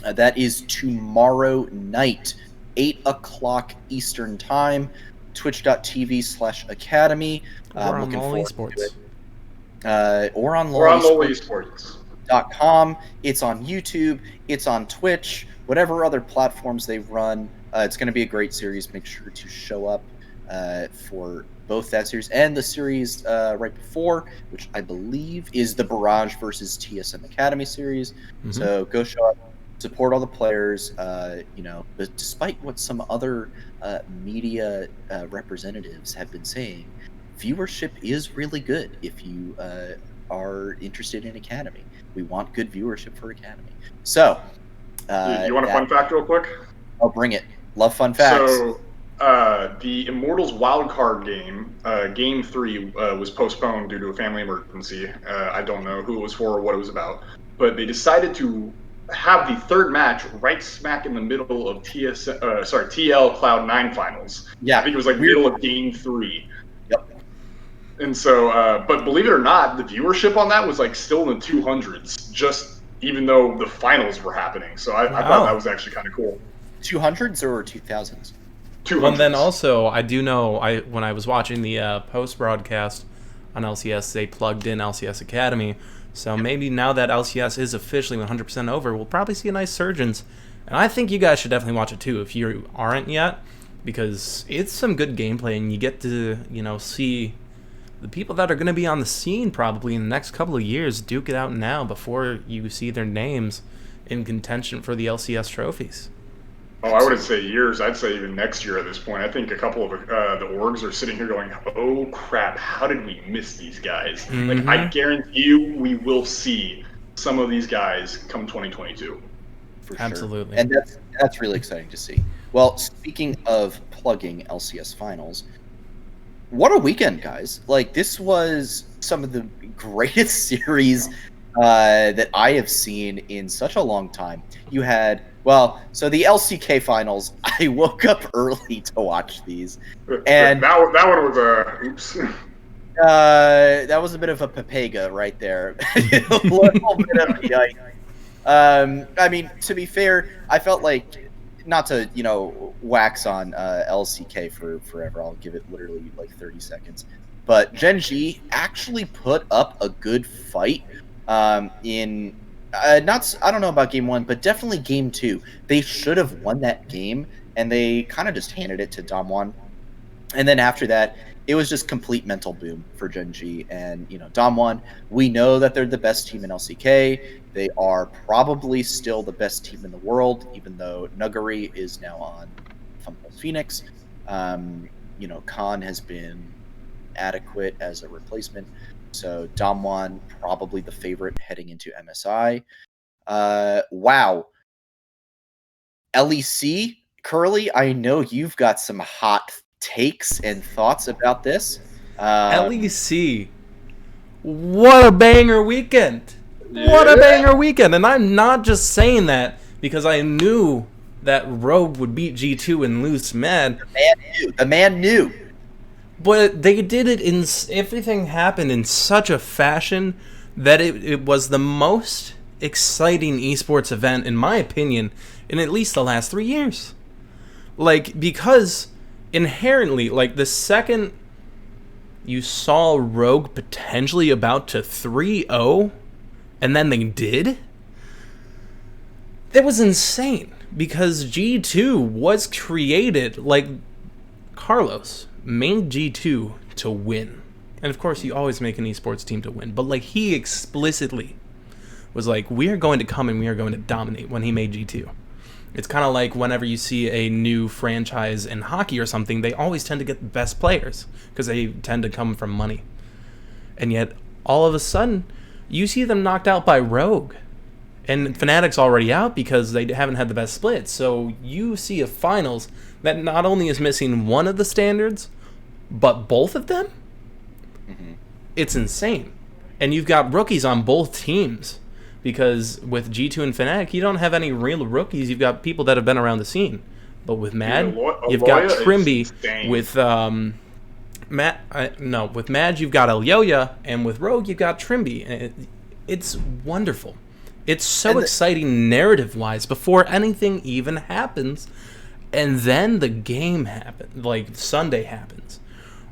That is tomorrow night, 8 o'clock Eastern Time, twitch.tv/academy. Or on LOL Esports. Or on LOL Esports. .com. It's on YouTube. It's on Twitch. Whatever other platforms they run. It's going to be a great series. Make sure to show up for both that series and the series right before, which I believe is the Barrage versus TSM Academy series. Mm-hmm. So go show up, support all the players. But despite what some other media representatives have been saying, viewership is really good if you are interested in Academy. We want good viewership for Academy. So, you want a fun fact real quick? I'll bring it. Love fun facts. So, the Immortals wildcard game, Game 3, was postponed due to a family emergency. I don't know who it was for or what it was about, but they decided to have the third match right smack in the middle of TL Cloud9 finals. Yeah, I think it was middle of Game 3. And so, but believe it or not, the viewership on that was still in the 200s, just even though the finals were happening. So I thought that was actually kind of cool. 200s or 2000s? 200s. Well, and then also, I do know, when I was watching the post-broadcast on LCS, they plugged in LCS Academy. So maybe now that LCS is officially 100% over, we'll probably see a nice surgence. And I think you guys should definitely watch it too if you aren't yet, because it's some good gameplay, and you get to, see the people that are going to be on the scene probably in the next couple of years duke it out now before you see their names in contention for the LCS trophies. Oh, I wouldn't say years. I'd say even next year at this point. I think a couple of the orgs are sitting here going, oh, crap, how did we miss these guys? Mm-hmm. I guarantee you we will see some of these guys come 2022. for sure. Absolutely. And that's really exciting to see. Well, speaking of plugging LCS finals, what a weekend, guys. Like, this was some of the greatest series that I have seen in such a long time. You had, well, so the LCK finals, I woke up early to watch these. And that one was oops. that was a bit of a papega right there. A little bit of a yikes. I mean, to be fair, I felt like, not to wax on LCK for forever. I'll give it literally like 30 seconds. But Gen G actually put up a good fight in not I don't know about game 1, but definitely game 2. They should have won that game, and they kind of just handed it to Damwon. And then after that, it was just complete mental boom for Gen G. And, Damwon, we know that they're the best team in LCK. They are probably still the best team in the world, even though Nuguri is now on Funpulse Phoenix. Khan has been adequate as a replacement. So Damwon, probably the favorite heading into MSI. Wow. LEC, Curly, I know you've got some hot takes and thoughts about this. LEC, what a banger weekend! What a banger weekend! And I'm not just saying that because I knew that Rogue would beat G2 and lose to Mad. The man knew. But they did it in... Everything happened in such a fashion that it was the most exciting esports event, in my opinion, in at least the last 3 years. Like, because inherently, like, the second you saw Rogue potentially about to 3-0, and then they did, that was insane. Because G2 was created, like, Carlos made G2 to win. And of course, you always make an esports team to win. But, like, he explicitly was like, we are going to come and we are going to dominate when he made G2. It's kind of like whenever you see a new franchise in hockey or something, they always tend to get the best players because they tend to come from money. And yet, all of a sudden, you see them knocked out by Rogue. And Fnatic's already out because they haven't had the best split. So you see a finals that not only is missing one of the standards, but both of them? Mm-hmm. It's insane. And you've got rookies on both teams. Because with G2 and Fnatic, you don't have any real rookies. You've got people that have been around the scene. But with Mad, you've got Trimby. With with Mad, you've got Elyoya, and with Rogue, you've got Trimby. It's wonderful. It's so exciting narrative-wise before anything even happens, and then the game happens. Like Sunday happens,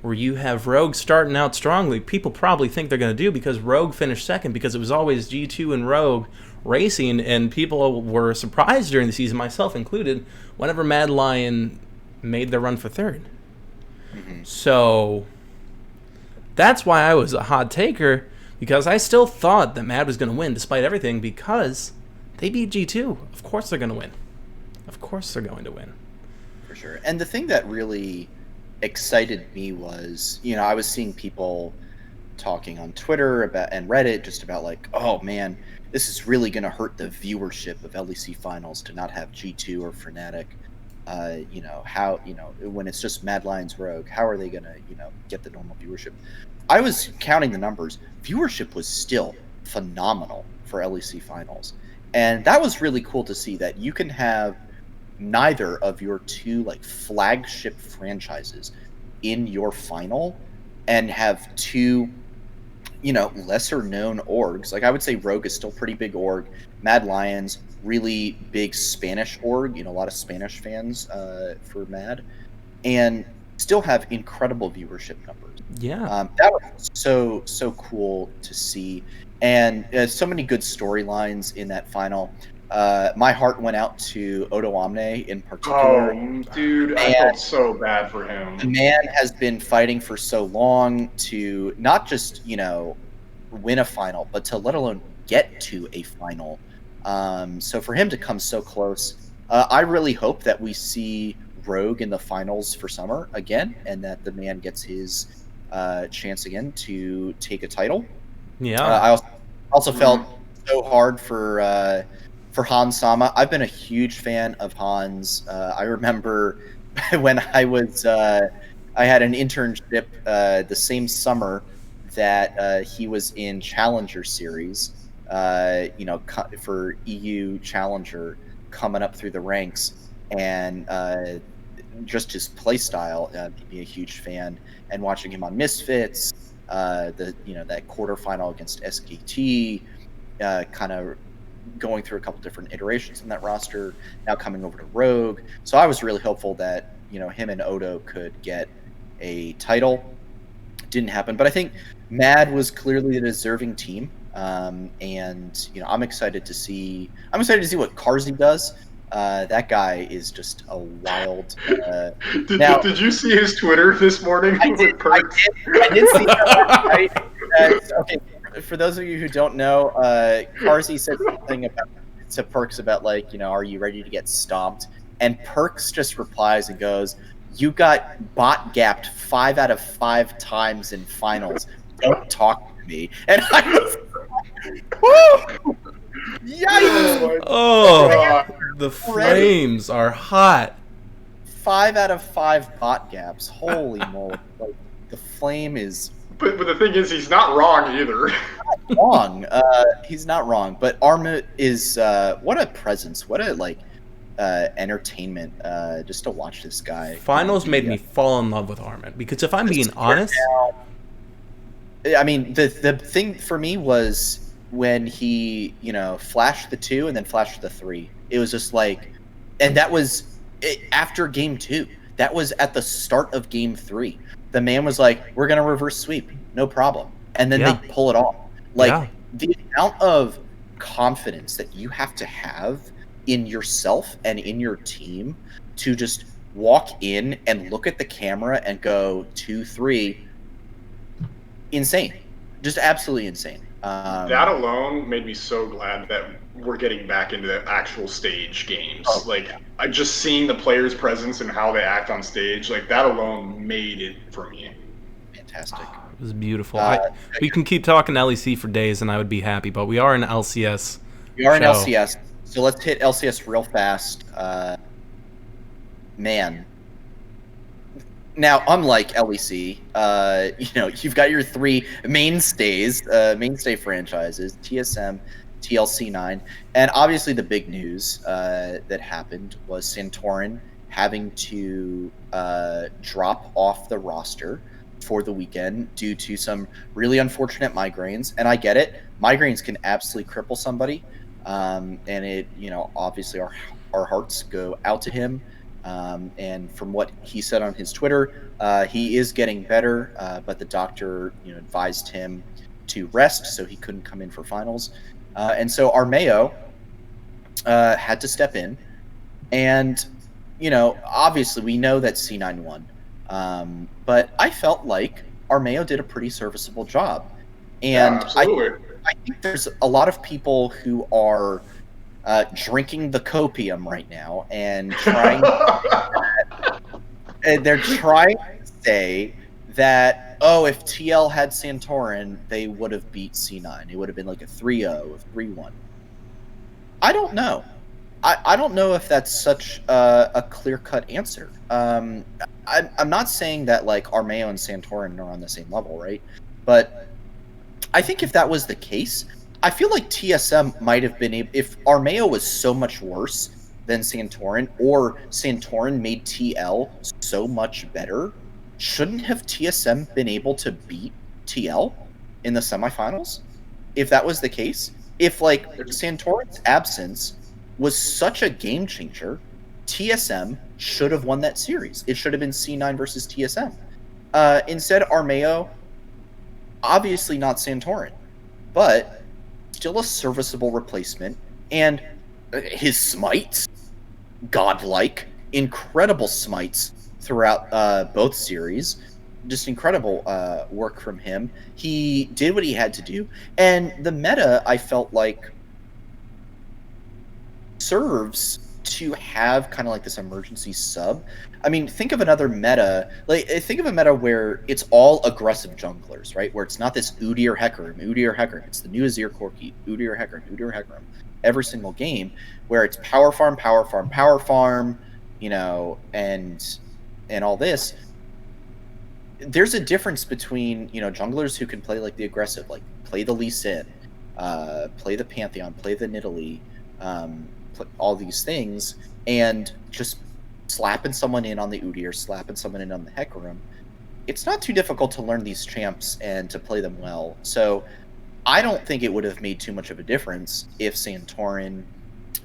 where you have Rogue starting out strongly. People probably think they're going to do because Rogue finished second because it was always G2 and Rogue racing, and people were surprised during the season, myself included, whenever Mad Lion made their run for third. Mm-hmm. So that's why I was a hot taker, because I still thought that Mad was going to win despite everything because they beat G2. Of course they're going to win. Of course they're going to win. For sure. And the thing that really excited me was, I was seeing people talking on Twitter and Reddit just about like, oh man, this is really going to hurt the viewership of LEC finals to not have G2 or Fnatic. How, when it's just Mad Lions Rogue, how are they going to, get the normal viewership? I was counting the numbers. Viewership was still phenomenal for LEC finals. And that was really cool to see that you can have neither of your two like flagship franchises in your final and have two lesser known orgs. Like I would say Rogue is still pretty big org. Mad Lions, really big Spanish org, a lot of Spanish fans for Mad, and still have incredible viewership numbers. Yeah. That was so cool to see, and so many good storylines in that final. My heart went out to Odo Omne in particular. Oh, dude, I felt so bad for him. The man has been fighting for so long to not just, win a final, but to let alone get to a final. So for him to come so close, I really hope that we see Rogue in the finals for summer again, and that the man gets his chance again to take a title. Yeah. I also felt so hard for for Hans Sama. I've been a huge fan of Hans. I remember when I had an internship the same summer that he was in Challenger Series, for EU Challenger coming up through the ranks, and just his play style made me a huge fan. And watching him on Misfits, that quarterfinal against SKT, kind of going through a couple different iterations in that roster, now coming over to Rogue. So I was really hopeful that him and Odo could get a title. Didn't happen, but I think Mad was clearly a deserving team. And I'm excited to see what Carzy does. That guy is just a wild. Did you see his Twitter this morning with Perks? I did see that. Okay, for those of you who don't know, Carzy said something to Perks about are you ready to get stomped? And Perks just replies and goes, "You got bot gapped 5 out of 5 times in finals. Don't talk to me." And I was like, woo! Yikes! Oh, the flames are hot. 5 out of 5 bot gaps. Holy moly! Like, the flame is. But the thing is, he's not wrong either. Not wrong. He's not wrong. But Armut is what a presence. What a entertainment. Just to watch this guy. Finals made me fall in love with Armut because if I'm being honest, I mean the thing for me was when he flashed the 2 and then flashed the 3. It was just and that was after game 2. That was at the start of game 3. The man was like, "We're gonna reverse sweep, no problem," and then they pull it off. The amount of confidence that you have to have in yourself and in your team to just walk in and look at the camera and go 2-3, insane, just absolutely insane. That alone made me so glad that we're getting back into the actual stage games. I'm just seeing the players' presence and how they act on stage. That alone made it for me. Fantastic. It was beautiful. We can keep talking LEC for days, and I would be happy. But we are in LCS. We are in LCS, so let's hit LCS real fast. Man. Now, unlike LEC, you've got your 3 mainstay franchises: TSM, TLC9, and obviously the big news that happened was Santorin having to drop off the roster for the weekend due to some really unfortunate migraines. And I get it; migraines can absolutely cripple somebody, and it, obviously our hearts go out to him. And from what he said on his Twitter, he is getting better, but the doctor, advised him to rest, so he couldn't come in for finals. And so Armeo had to step in, and obviously we know that C9 won, but I felt like Armeo did a pretty serviceable job, and I think there's a lot of people who are drinking the copium right now and trying they're trying to say that, if TL had Santorin, they would have beat C9. It would have been like a 3-0, a 3-1. I don't know. I don't know if that's such a clear-cut answer. I'm not saying that Armeo and Santorin are on the same level, right? But I think if that was the case, I feel like TSM might have been able, if Armeo was so much worse than Santorin, or Santorin made TL so much better, shouldn't have TSM been able to beat TL in the semifinals? If that was the case, if Santorin's absence was such a game changer, TSM should have won that series. It should have been C9 versus TSM. Instead, Armeo, obviously not Santorin, but still a serviceable replacement, and his smites, godlike, incredible smites throughout both series. Just incredible work from him. He did what he had to do, and the meta, I felt like, serves to have kind of this emergency sub. I mean, think of another meta. Think of a meta where it's all aggressive junglers, right? Where it's not this Udyr Hecarim. It's the new Azir Corki. Udyr Hecarim. every single game, where it's power farm, power farm, power farm, you know, and all this. There's a difference between, you know, junglers who can play like the aggressive, like play the Lee Sin, play the Pantheon, play the Nidalee, all these things, and just slapping someone in on the Udyr, slapping someone in on the Hecarim. It's not too difficult to learn these champs and to play them well. So I don't think it would have made too much of a difference if Santorin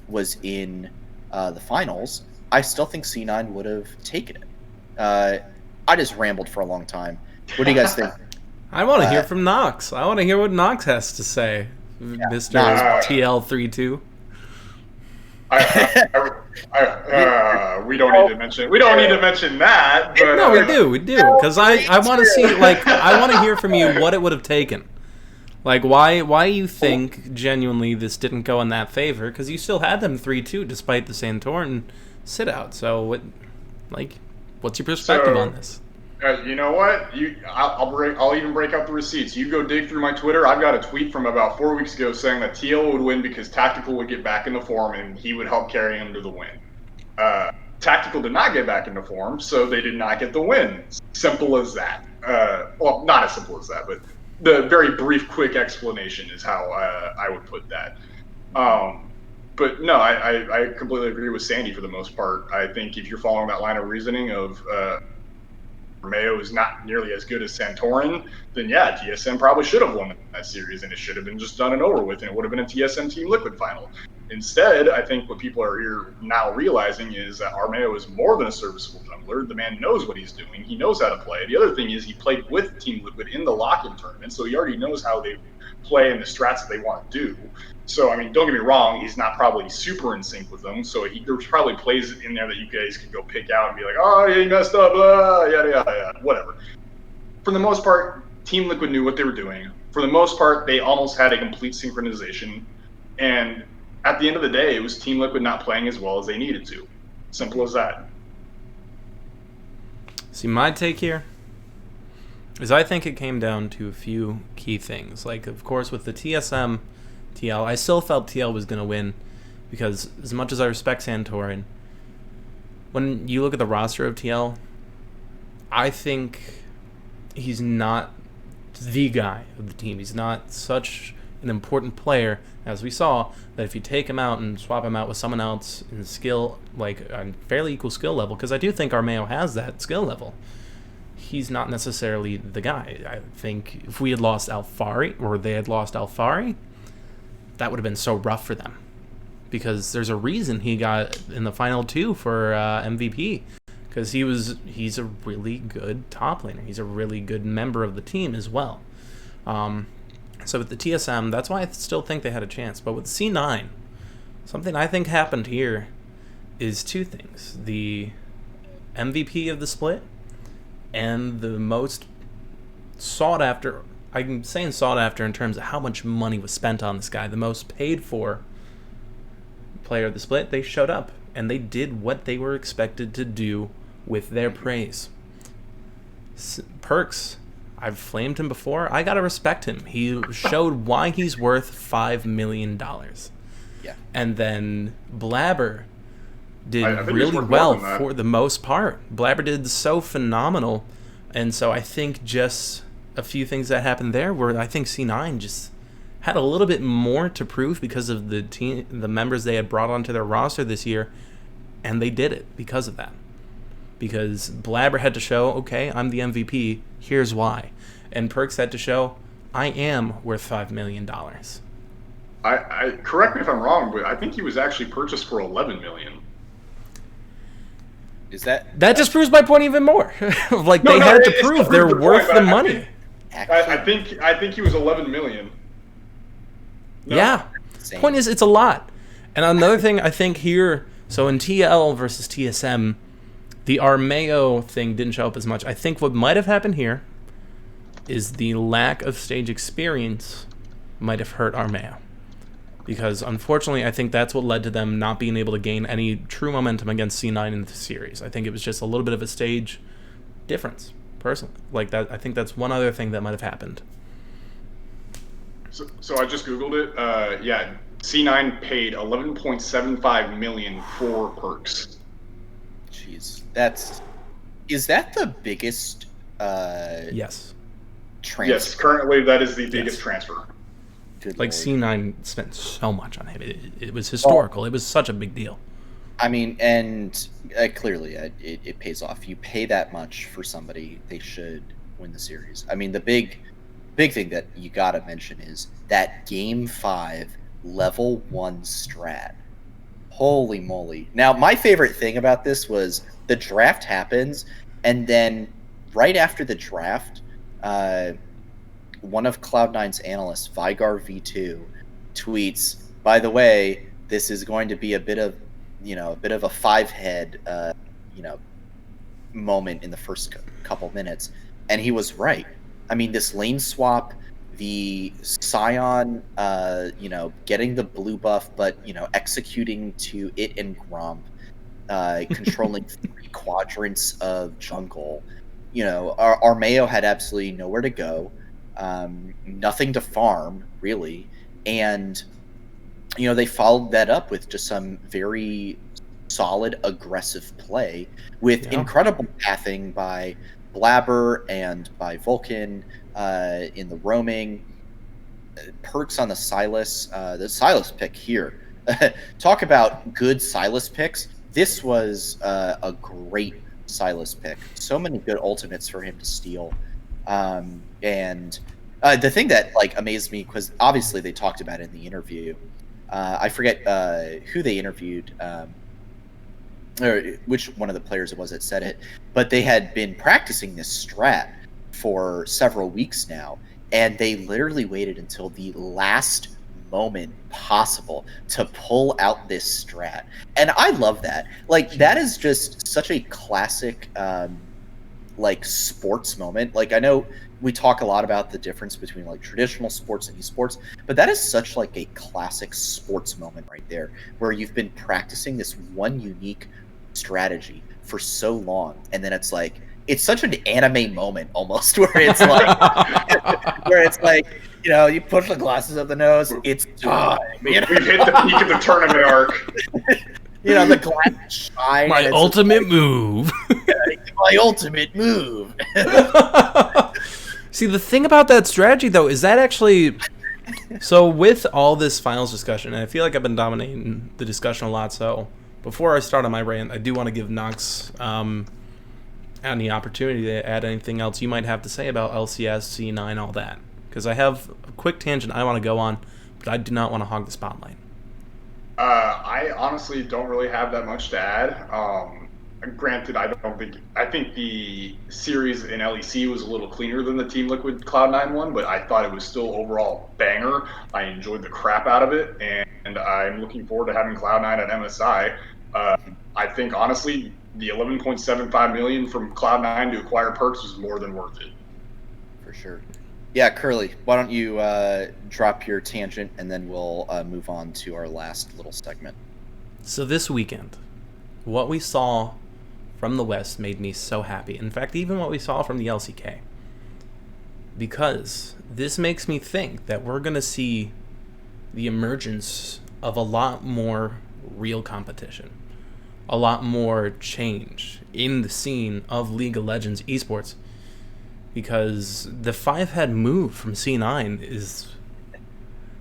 was in the finals. I still think C9 would have taken it. I just rambled for a long time. What do you guys think? I want to hear from Nox. I want to hear what Nox has to say, Mr. TL32. We don't need to mention. We don't need to mention that. But, no, we do, because I want to see, like, I want to hear from you what it would have taken. Like, why you think genuinely this didn't go in that favor? Because you still had them 3-2 despite the Santorin sit out. So what, like, what's your perspective on this? You know what? I'll even break out the receipts. You go dig through my Twitter. I've got a tweet from about 4 weeks ago saying that TL would win because Tactical would get back into form and he would help carry him to the win. Tactical did not get back into form, so they did not get the win. Simple as that. Well, not as simple as that, but the very brief, quick explanation is how I would put that. But no, I completely agree with Sandy for the most part. I think if you're following that line of reasoning of Mayo is not nearly as good as Santorin, then yeah, TSM probably should have won that series, and it should have been just done and over with, and it would have been a TSM Team Liquid final. Instead, I think what people are here now realizing is that Armeo is more than a serviceable jungler. The man knows what he's doing. He knows how to play. The other thing is he played with Team Liquid in the lock-in tournament, so he already knows how they play and the strats that they want to do. So, I mean, don't get me wrong, he's not probably super in sync with them, so there's probably plays in there that you guys could go pick out and be like, oh, yeah, he messed up, yada, yada, yada, whatever. For the most part, Team Liquid knew what they were doing. For the most part, they almost had a complete synchronization, and at the end of the day, it was Team Liquid not playing as well as they needed to. Simple as that. See, my take here is I think it came down to a few key things. Like, of course, with the TSM TL, I still felt TL was going to win because as much as I respect Santorin, when you look at the roster of TL, I think he's not the guy of the team. He's not such an important player, as we saw, that if you take him out and swap him out with someone else in skill, like a fairly equal skill level, because I do think Armeo has that skill level, he's not necessarily the guy. I think if we had lost Alfari, or they had lost Alfari, that would have been so rough for them. Because there's a reason he got in the final two for MVP. Because he's a really good top laner. He's a really good member of the team as well. So with the TSM, that's why I still think they had a chance. But with C9, something I think happened here is two things. The MVP of the split and the most sought after, I'm saying sought after in terms of how much money was spent on this guy, the most paid for player of the split, they showed up and they did what they were expected to do with their praise. Perks, I've flamed him before. I gotta respect him. He showed why he's worth $5 million. Yeah. And then Blabber did really well for the most part. Blabber did so phenomenal. And so I think just a few things that happened there where I think C9 just had a little bit more to prove because of the team, the members they had brought onto their roster this year, and they did it because of that. Because Blabber had to show, okay, I'm the MVP, here's why. And Perks had to show, I am worth $5 million. I correct me if I'm wrong, but I think he was actually purchased for $11 million. Is that just proves my point even more? Like, they had to prove they're worth the money. I think he was $11 million. No? Yeah. Same. Point is, it's a lot. And another thing I think here, so in TL versus TSM, the Armeo thing didn't show up as much. I think what might have happened here is the lack of stage experience might have hurt Armeo. Because unfortunately, I think that's what led to them not being able to gain any true momentum against C9 in the series. I think it was just a little bit of a stage difference, personally. Like that, I think that's one other thing that might have happened. So I just Googled it. Yeah, C9 paid $11.75 million for perks. Jeez, is that the biggest? Yes. Transfer? Yes, currently that is the biggest transfer. Good like Lord. C9 spent so much on him. It was historical. It was such a big deal. I mean, and clearly it pays off. You pay that much for somebody, they should win the series. I mean, the big thing that you got to mention is that Game 5 level 1 strat. Holy moly. Now, my favorite thing about this was the draft happens, and then right after the draft, one of Cloud9's analysts, Vigar V2, tweets, by the way, this is going to be a bit of a five-head, moment in the first couple minutes. And he was right. I mean, this lane swap, the Scion, getting the blue buff, but, executing to it and Grump, controlling 3 quadrants of jungle. Armeo had absolutely nowhere to go, nothing to farm, really. And, they followed that up with just some very solid, aggressive play with incredible pathing by Blabber and by Vulcan in the roaming. Perks on the Silas pick here. Talk about good Silas picks. This was a great Silas pick. So many good ultimates for him to steal. And the thing that amazed me, because obviously they talked about it in the interview. I forget who they interviewed, or which one of the players it was that said it, but they had been practicing this strat for several weeks now, and they literally waited until the last moment possible to pull out this strat. And I love that. That is just such a classic sports moment. I know we talk a lot about the difference between traditional sports and esports, but that is such a classic sports moment right there, where you've been practicing this one unique strategy for so long, and then it's such an anime moment almost, where it's you push the glasses up the nose, it's time. We've hit the peak of the tournament arc. The glass shine. My ultimate move. My ultimate move. See, the thing about that strategy, though, is that actually... So with all this finals discussion, and I feel like I've been dominating the discussion a lot, so before I start on my rant, I do want to give Nox any opportunity to add anything else you might have to say about LCS, C9, all that. Because I have a quick tangent I want to go on, but I do not want to hog the spotlight. I honestly don't really have that much to add. Granted, I think the series in LEC was a little cleaner than the Team Liquid Cloud9 one, but I thought it was still overall banger. I enjoyed the crap out of it, and I'm looking forward to having Cloud9 at MSI. I think, honestly, the $11.75 million from Cloud9 to acquire perks was more than worth it. For sure. Yeah, Curly, why don't you drop your tangent, and then we'll move on to our last little segment. So this weekend, what we saw from the West made me so happy. In fact, even what we saw from the LCK. Because this makes me think that we're going to see the emergence of a lot more real competition. A lot more change in the scene of League of Legends esports. Because the 5-head move from C9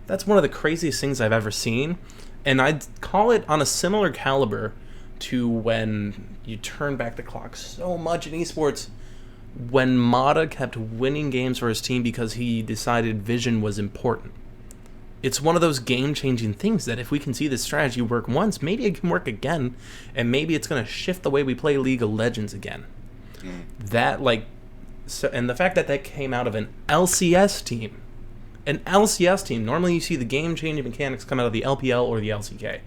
that's one of the craziest things I've ever seen. And I'd call it on a similar caliber to when you turn back the clock so much in esports, when Mata kept winning games for his team because he decided vision was important. It's one of those game-changing things that if we can see this strategy work once, maybe it can work again, and maybe it's going to shift the way we play League of Legends again. And the fact that came out of an LCS team. An LCS team. Normally you see the game-changing mechanics come out of the LPL or the LCK.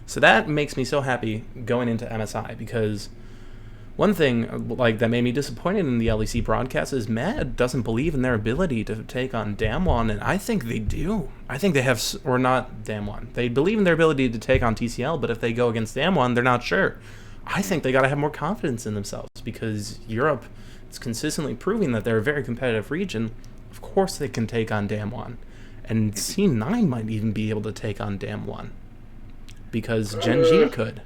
So that makes me so happy going into MSI, because one thing that made me disappointed in the LEC broadcast is Mad doesn't believe in their ability to take on Damwon, and I think they do. I think they have, or not Damwon. They believe in their ability to take on TCL, but if they go against Damwon, they're not sure. I think they got to have more confidence in themselves, because Europe is consistently proving that they're a very competitive region. Of course they can take on Damwon. And C9 might even be able to take on Dam 1. Because Gen G could.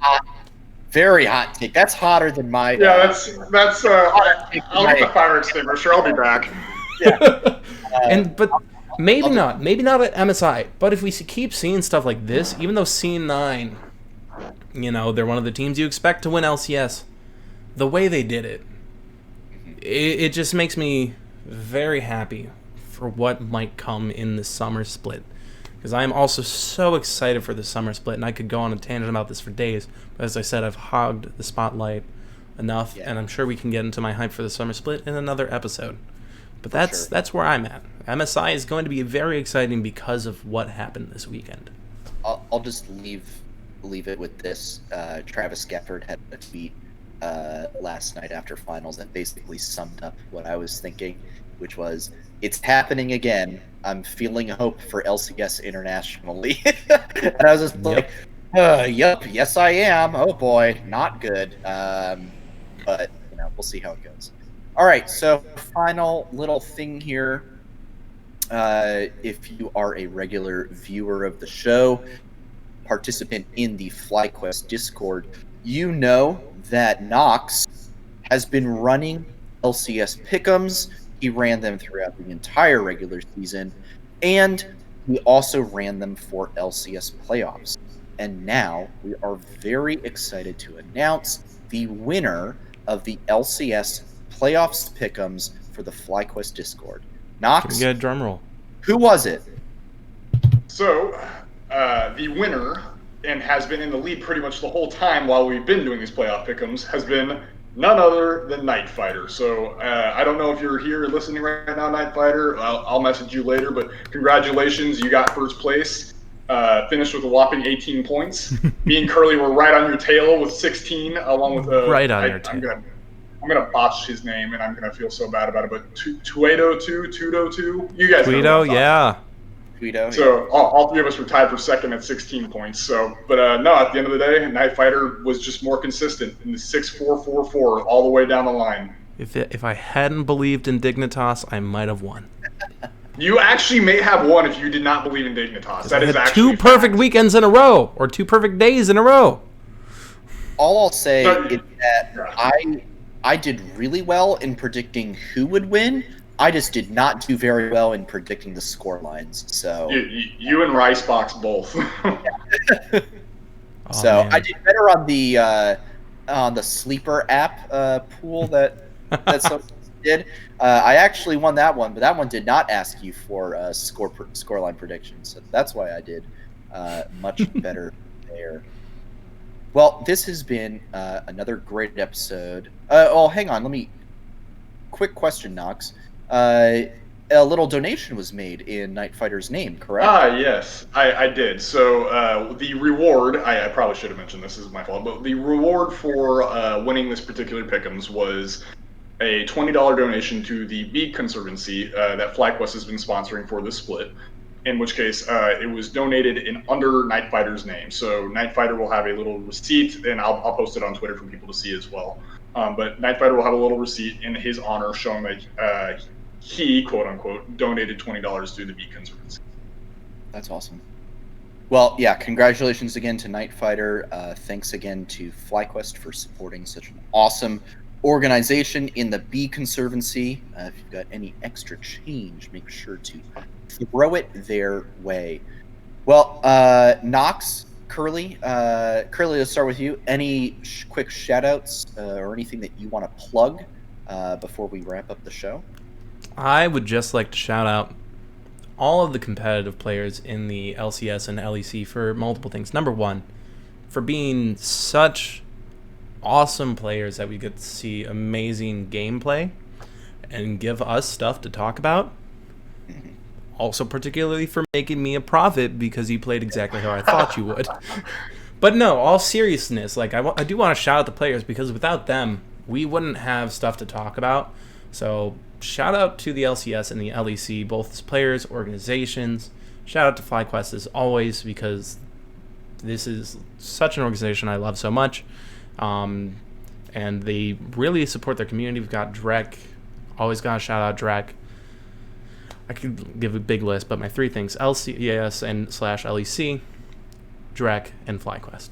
Very hot take. That's hotter than my... Yeah, I'll get the fire extinguisher. I'll be back. Yeah. But maybe not at MSI. But if we keep seeing stuff like this, even though C9, they're one of the teams you expect to win LCS, the way they did it, it just makes me very happy for what might come in the summer split. Because I am also so excited for the summer split, and I could go on a tangent about this for days. But as I said, I've hogged the spotlight enough, and I'm sure we can get into my hype for the summer split in another episode. But that's where I'm at. MSI is going to be very exciting because of what happened this weekend. I'll just leave it with this. Travis Gafford had a tweet last night after finals that basically summed up what I was thinking, which was, it's happening again. I'm feeling hope for LCS internationally. And I was just like, yes I am. Oh boy, not good. But we'll see how it goes. All right, so final little thing here. If you are a regular viewer of the show, participant in the FlyQuest Discord, you know that Nox has been running LCS pick'ems. He ran them throughout the entire regular season, and he also ran them for LCS playoffs. And now we are very excited to announce the winner of the LCS playoffs pick'ems for the FlyQuest Discord. Nox, can we get a drum roll? Who was it? So, the winner, and has been in the lead pretty much the whole time while we've been doing these playoff pick'ems, has been none other than Night Fighter. So I don't know if you're here listening right now, Night Fighter. I'll message you later, but congratulations, you got first place. Finished with a whopping 18 points. Me and Curly were right on your tail with 16, along with right on your tail. I'm gonna botch his name, and I'm gonna feel so bad about it. But Tuedo 2, you guys. Tweedo, yeah. So all three of us were tied for second at 16 points. So, but no, at the end of the day, Night Fighter was just more consistent in the 6-4-4-4 all the way down the line. If I hadn't believed in Dignitas, I might have won. You actually may have won if you did not believe in Dignitas. That is actually two perfect weekends in a row, or 2 perfect days in a row. All I'll say is that I did really well in predicting who would win. I just did not do very well in predicting the score lines. So you and Ricebox both. So man. I did better on the sleeper app pool that someone did. I actually won that one, but that one did not ask you for scoreline predictions. So that's why I did much better there. Well, this has been another great episode. Hang on. Quick question, Nox. A little donation was made in Night Fighter's name, correct? Yes, I did. So the reward, I probably should have mentioned this, is my fault, but the reward for winning this particular pick'ems was a $20 donation to the Bee Conservancy that FlyQuest has been sponsoring for this split. In which case, it was donated in under Night Fighter's name. So Night Fighter will have a little receipt, and I'll post it on Twitter for people to see as well. But Night Fighter will have a little receipt in his honor showing that he, quote unquote, donated $20 to the Bee Conservancy. That's awesome. Well, yeah, congratulations again to Night Fighter. Thanks again to FlyQuest for supporting such an awesome organization in the Bee Conservancy. If you've got any extra change, make sure to throw it their way. Well, Nox, Curly, let's start with you. Any quick shout-outs or anything that you want to plug before we wrap up the show? I would just like to shout out all of the competitive players in the LCS and LEC for multiple things. Number one, for being such awesome players that we get to see amazing gameplay and give us stuff to talk about. Also, particularly for making me a profit because you played exactly how I thought you would. But no, all seriousness, I do want to shout out the players because without them, we wouldn't have stuff to talk about. So shout out to the LCS and the LEC, both as players, organizations. Shout out to FlyQuest as always because this is such an organization I love so much. And they really support their community. We've got Drek. Always got to shout out Drek. I could give a big list, but my 3 things: LCAS and /LEC, Drek, and FlyQuest.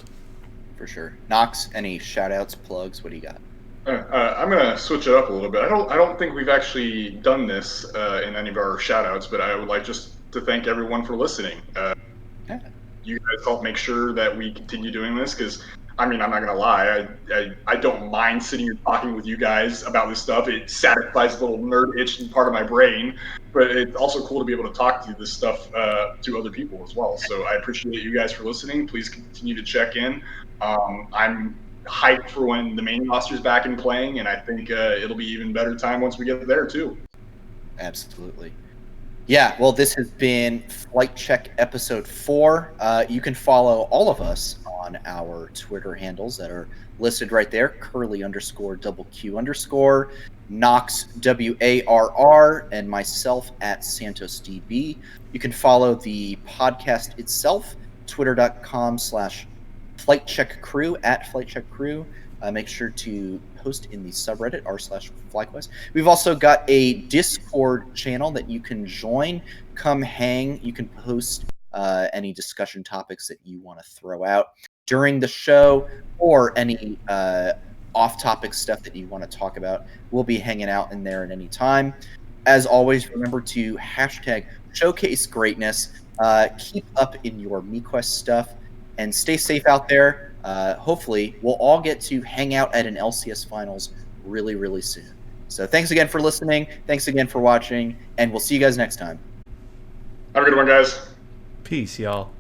For sure. Knox, any shout outs, plugs? What do you got? I'm gonna switch it up a little bit. I don't think we've actually done this in any of our shout outs, but I would like just to thank everyone for listening. Yeah. You guys help make sure that we continue doing this, because I mean, I'm not gonna lie, I don't mind sitting here talking with you guys about this stuff. It satisfies a little nerd itch in part of my brain, but it's also cool to be able to talk to this stuff to other people as well. So I appreciate you guys for listening. Please continue to check in. I'm hyped for when the main roster's back in playing, and I think it'll be even better time once we get there too. Absolutely. Yeah, well, this has been Flight Check episode 4. You can follow all of us on our Twitter handles that are listed right there: Curly_double_Q_, Knox WARR, and myself at SantosDB. You can follow the podcast itself, twitter.com/FlightCheckCrew at FlightCheckCrew. Make sure to post in the subreddit r/FlyQuest. We've also got a Discord channel that you can join. Come hang. You can post any discussion topics that you want to throw out during the show, or any off-topic stuff that you want to talk about. We'll be hanging out in there at any time. As always, remember to #showcase greatness. Keep up in your MeQuest stuff, and stay safe out there. Hopefully, we'll all get to hang out at an LCS finals really, really soon. So thanks again for listening. Thanks again for watching, and we'll see you guys next time. Have a good one, guys. Peace, y'all.